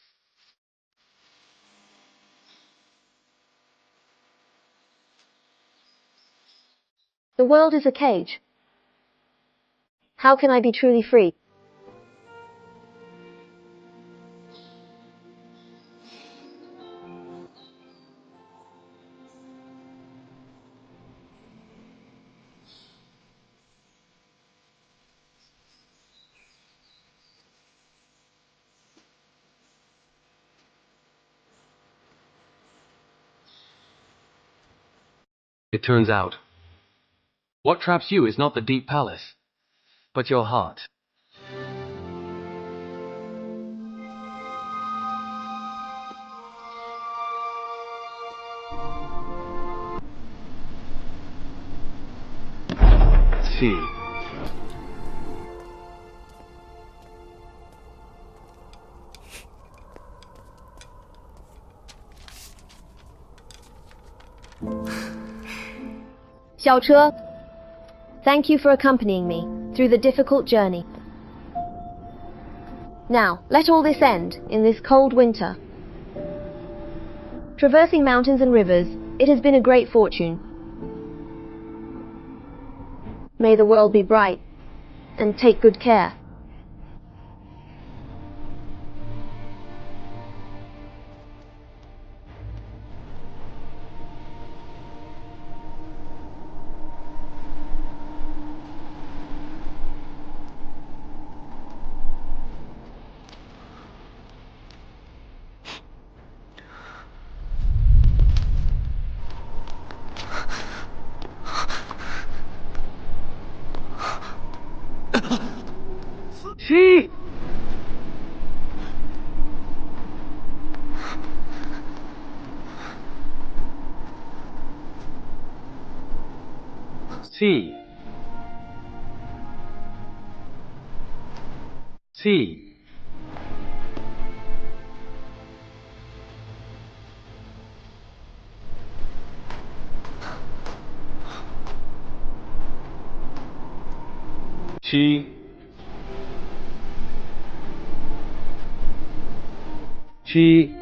The world is a cage. How can I be truly free? It turns out, what traps you is not the deep palace, but your heart. See. Xiaoche, thank you for accompanying me through the difficult journey. Now, let all this end in this cold winter. Traversing mountains and rivers, it has been a great fortune. May the world be bright, and take good care. C. C. Chi. Chi.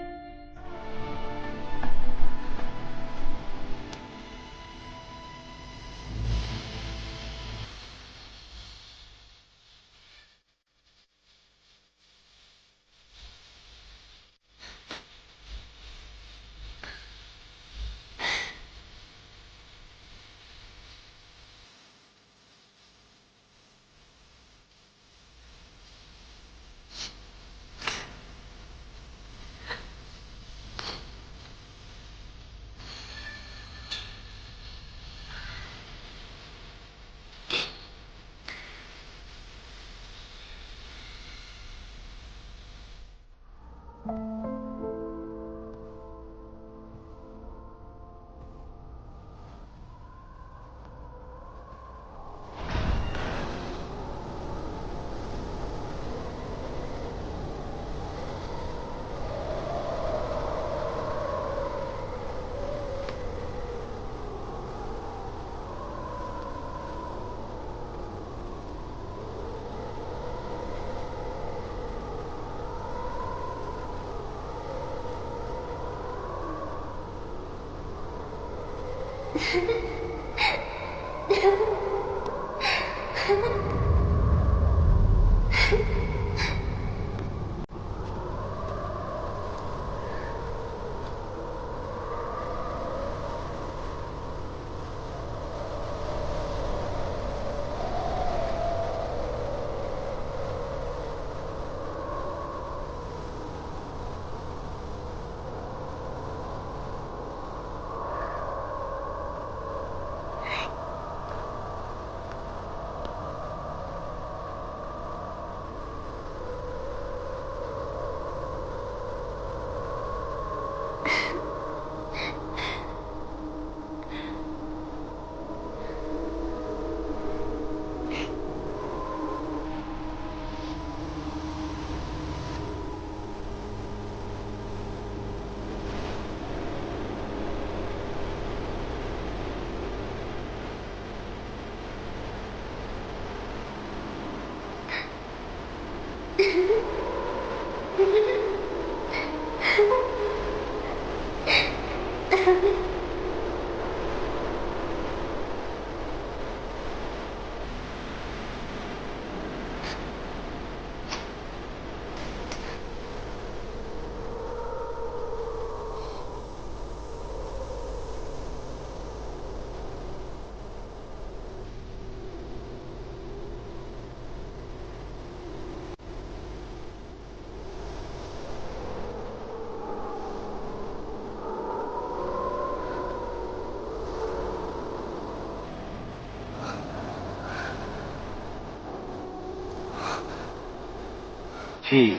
T.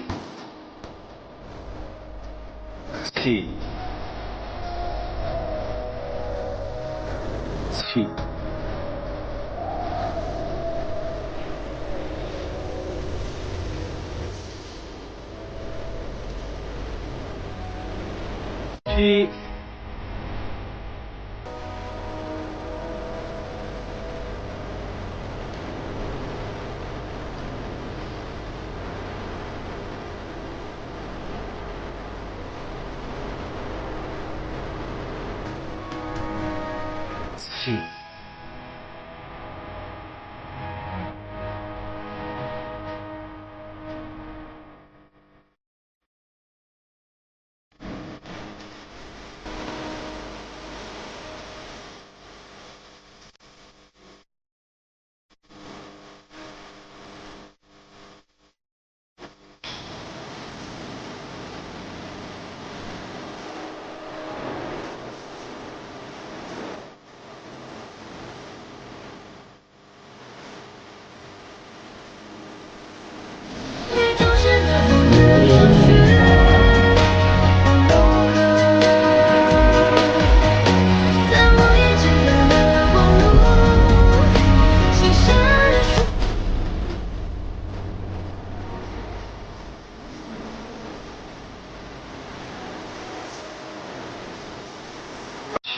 T. T. T. T.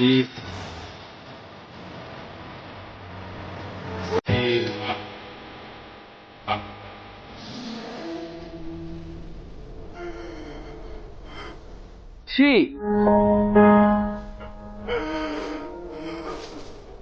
7 8 She